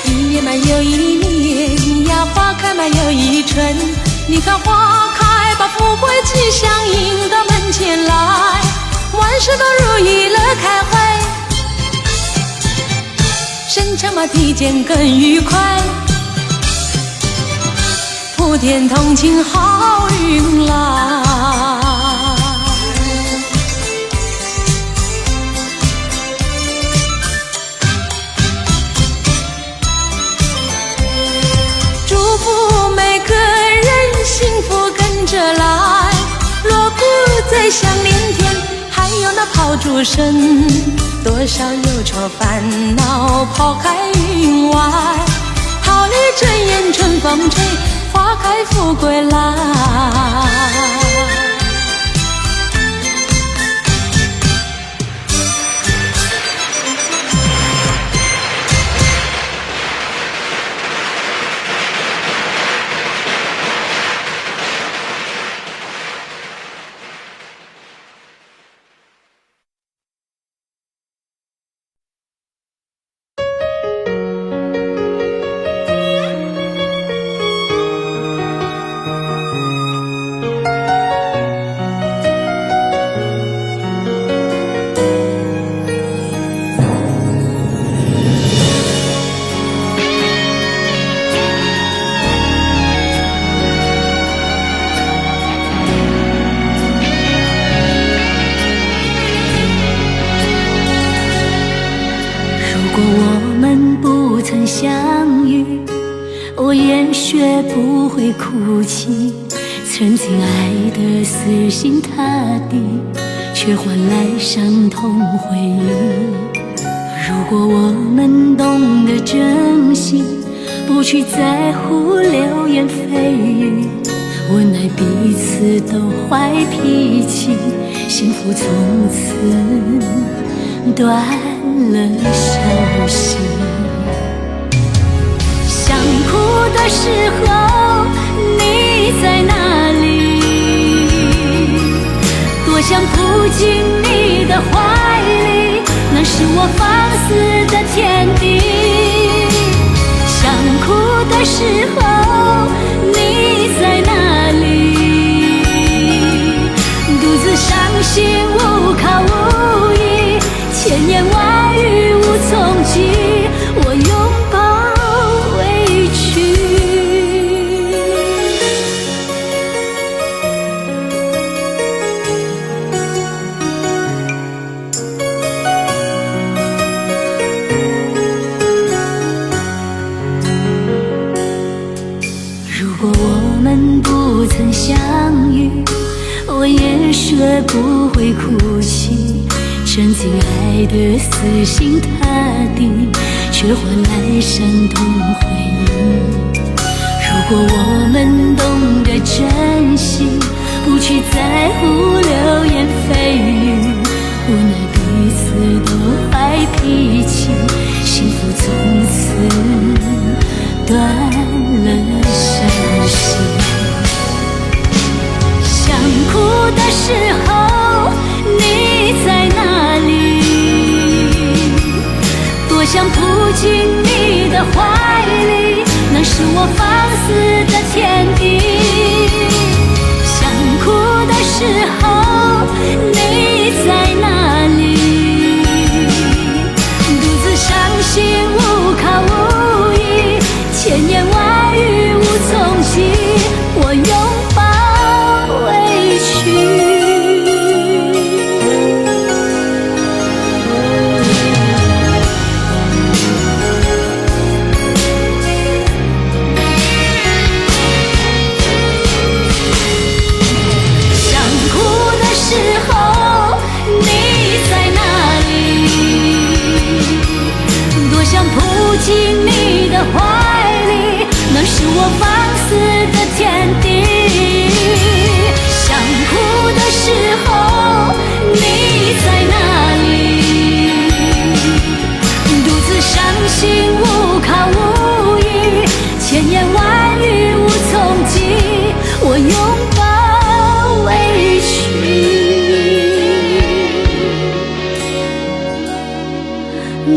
一年嘛又一年呀，花开嘛又一春，你看花开把富贵吉祥迎到门前来，万事都如意乐开怀，身强嘛体健更愉快，普天同庆好运来。祝福每个人幸福跟着来，锣鼓在响连天，还有那炮竹声，多少忧愁烦恼抛开云外，桃李争艳春风吹，花开富贵来。相遇，我也学不会哭泣。曾经爱得死心塌地，却换来伤痛回忆。如果我们懂得珍惜，不去在乎流言蜚语，无奈彼此都坏脾气，幸福从此断了消息。想哭的时候你在哪里？想扑进你的怀里，那是我放肆的天地。想哭的时候，你在哪里？独自伤心，无靠无依，千言万语无从记，我拥抱委屈。如果我们不曾相遇，我也学不会哭泣，沉浸爱的死心塌地，却换来伤痛回忆。如果我们懂得珍惜，不去在乎流言蜚语，无奈彼此都坏脾气，幸福从此断了消息。想哭的时候，你在哪里？多想扑进你的怀里，那是我放肆的天地。想哭的时候，你在哪里？独自伤心，无靠无依，千言万语无从记，我拥抱委屈。想哭的时候，你在哪里？多想扑进你的怀里，那是我放肆的天地。想哭的时候，你在哪里？独自伤心，无靠无依，千言万语无从记，我拥抱委屈。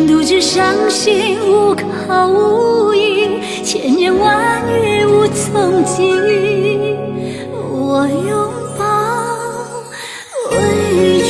独自伤心，无靠无依，千言万语无从记，我拥抱委屈。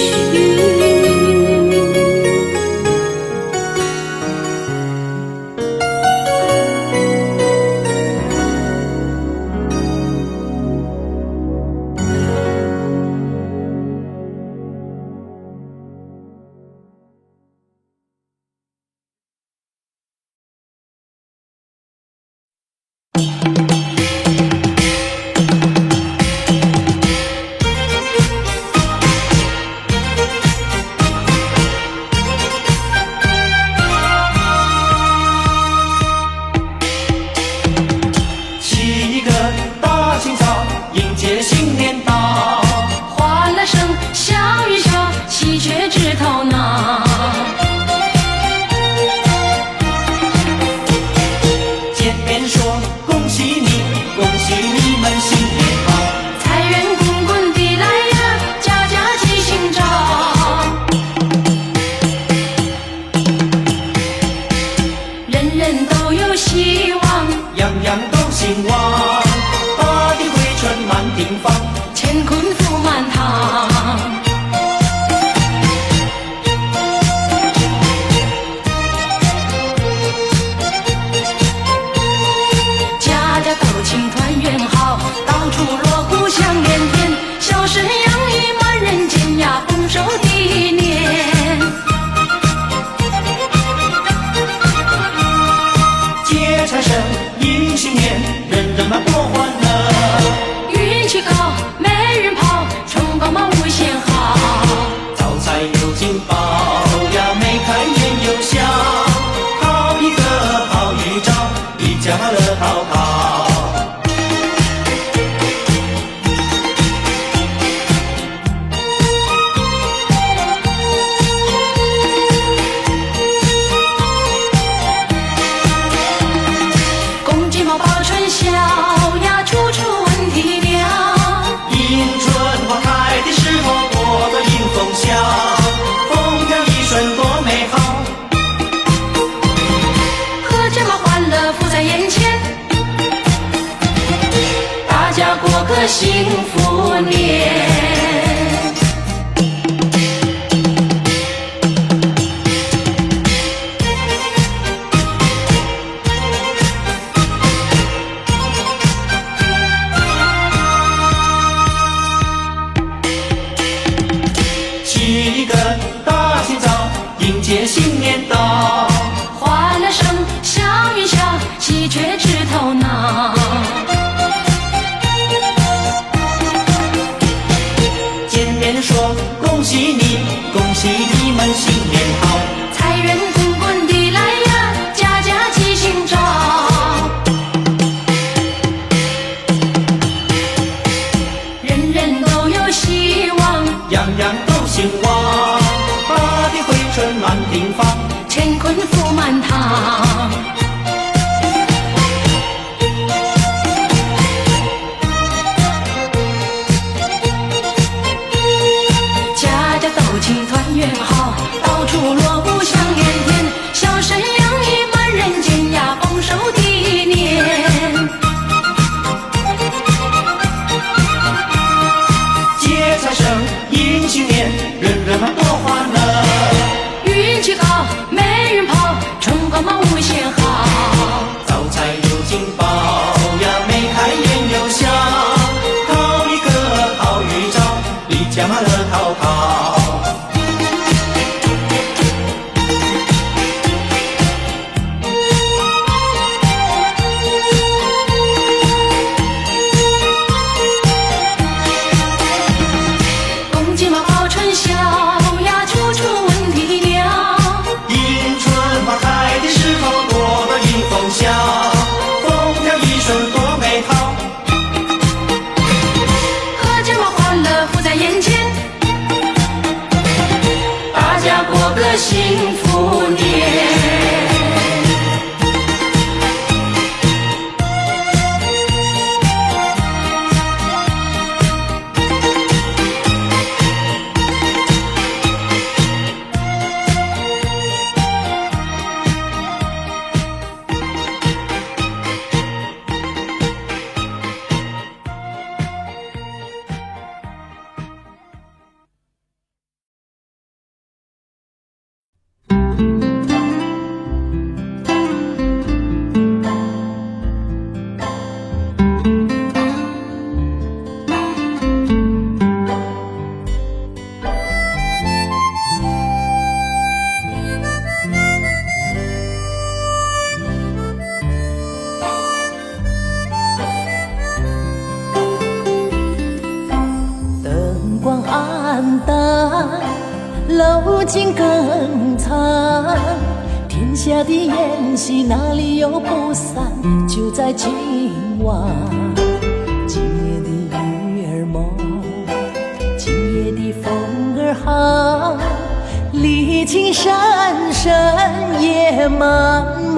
边说恭喜你，恭喜你们新年好。财源滚滚地来呀，家家齐心照。人人都有希望，样样都兴旺。八地回春满庭芳，乾坤福满堂。家家斗气团圆好，到处锣鼓响连天，笑声洋溢满人间呀，丰收的一年。接财神迎新年，人人们多欢乐。运气高，没人跑，春光满无限好。招财有金宝呀，眉开眼又笑。好一个好预兆，你家乐淘淘。公鸡嘛报春晓呀，处处闻啼鸟。迎春花开的时候，多么迎风笑，风调雨顺多美好。阖家嘛欢乐福在眼前，大家过个幸福年。灯光暗淡，楼景更惨。天下的宴席哪里有不散？就在今晚。今夜的雨儿蒙，今夜的风儿好，历经山深夜漫漫。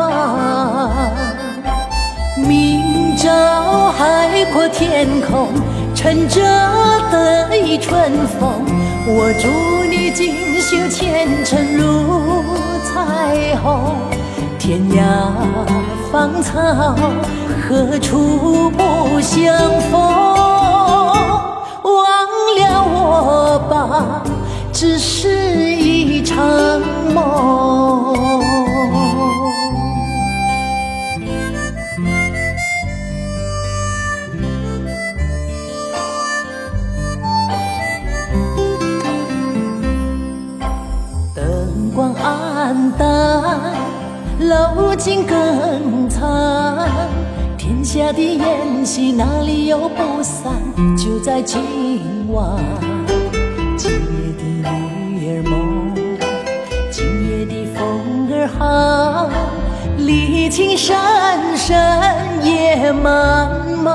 明朝海阔天空，乘着得意春风，我祝你锦绣前程如彩虹。天涯芳草，何处不相逢？忘了我吧，只是一场梦。灯光暗淡，楼景更惨。天下的宴席哪里有不散？就在今晚。今夜的雨儿蒙，今夜的风儿好，历经山深夜漫漫。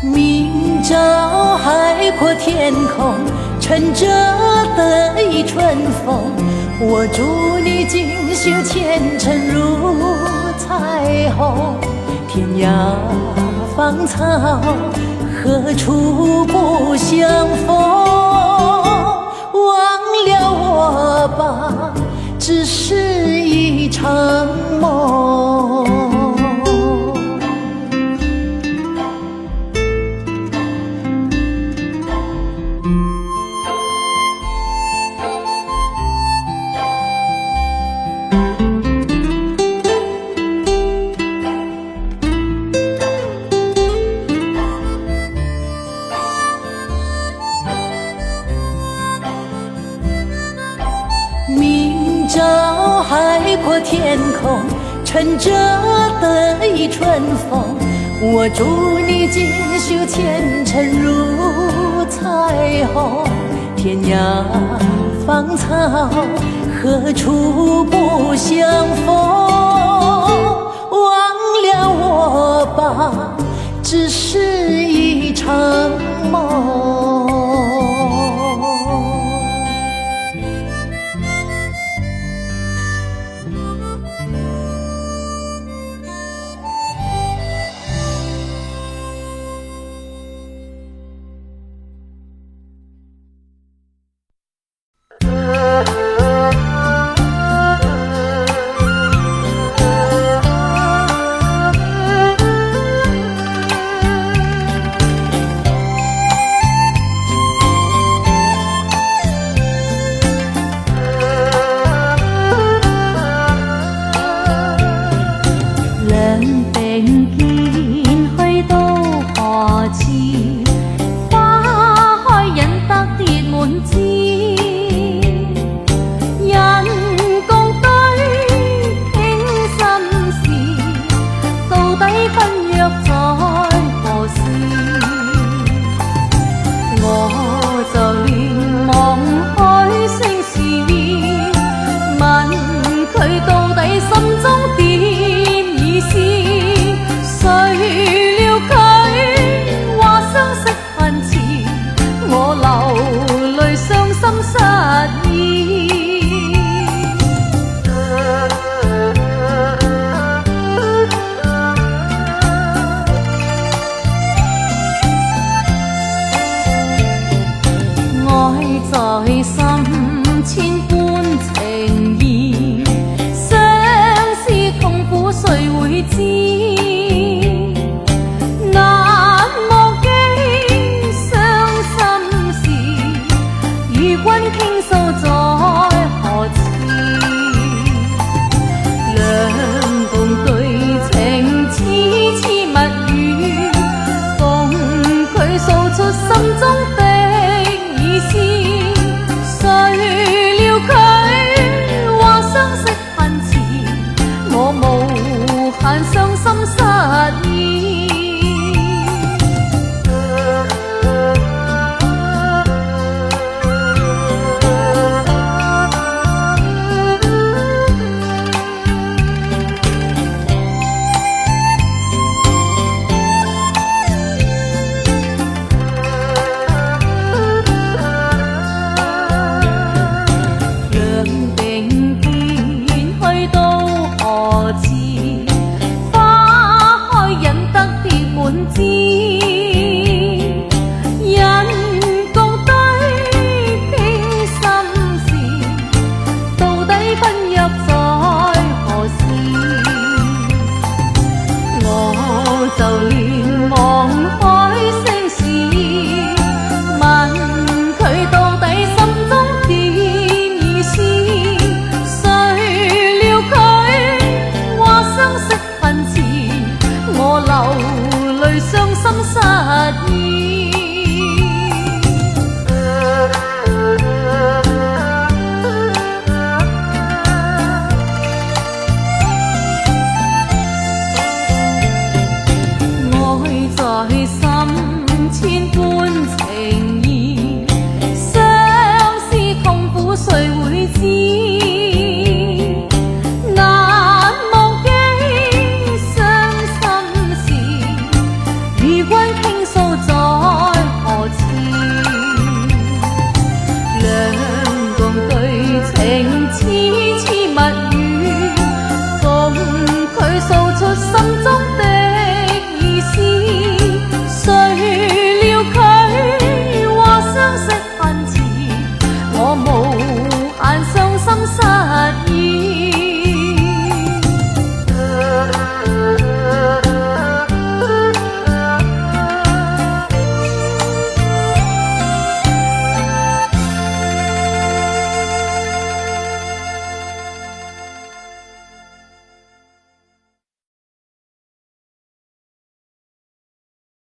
明朝海阔天空，乘着得意春风，我祝你锦绣前程如彩虹。天涯芳草，何处不相逢？忘了我吧，只是一场梦。明朝海阔天空，乘着得意春风，我祝你锦绣前程如彩虹，天涯芳草，何处不相逢？忘了我吧，只是一场梦。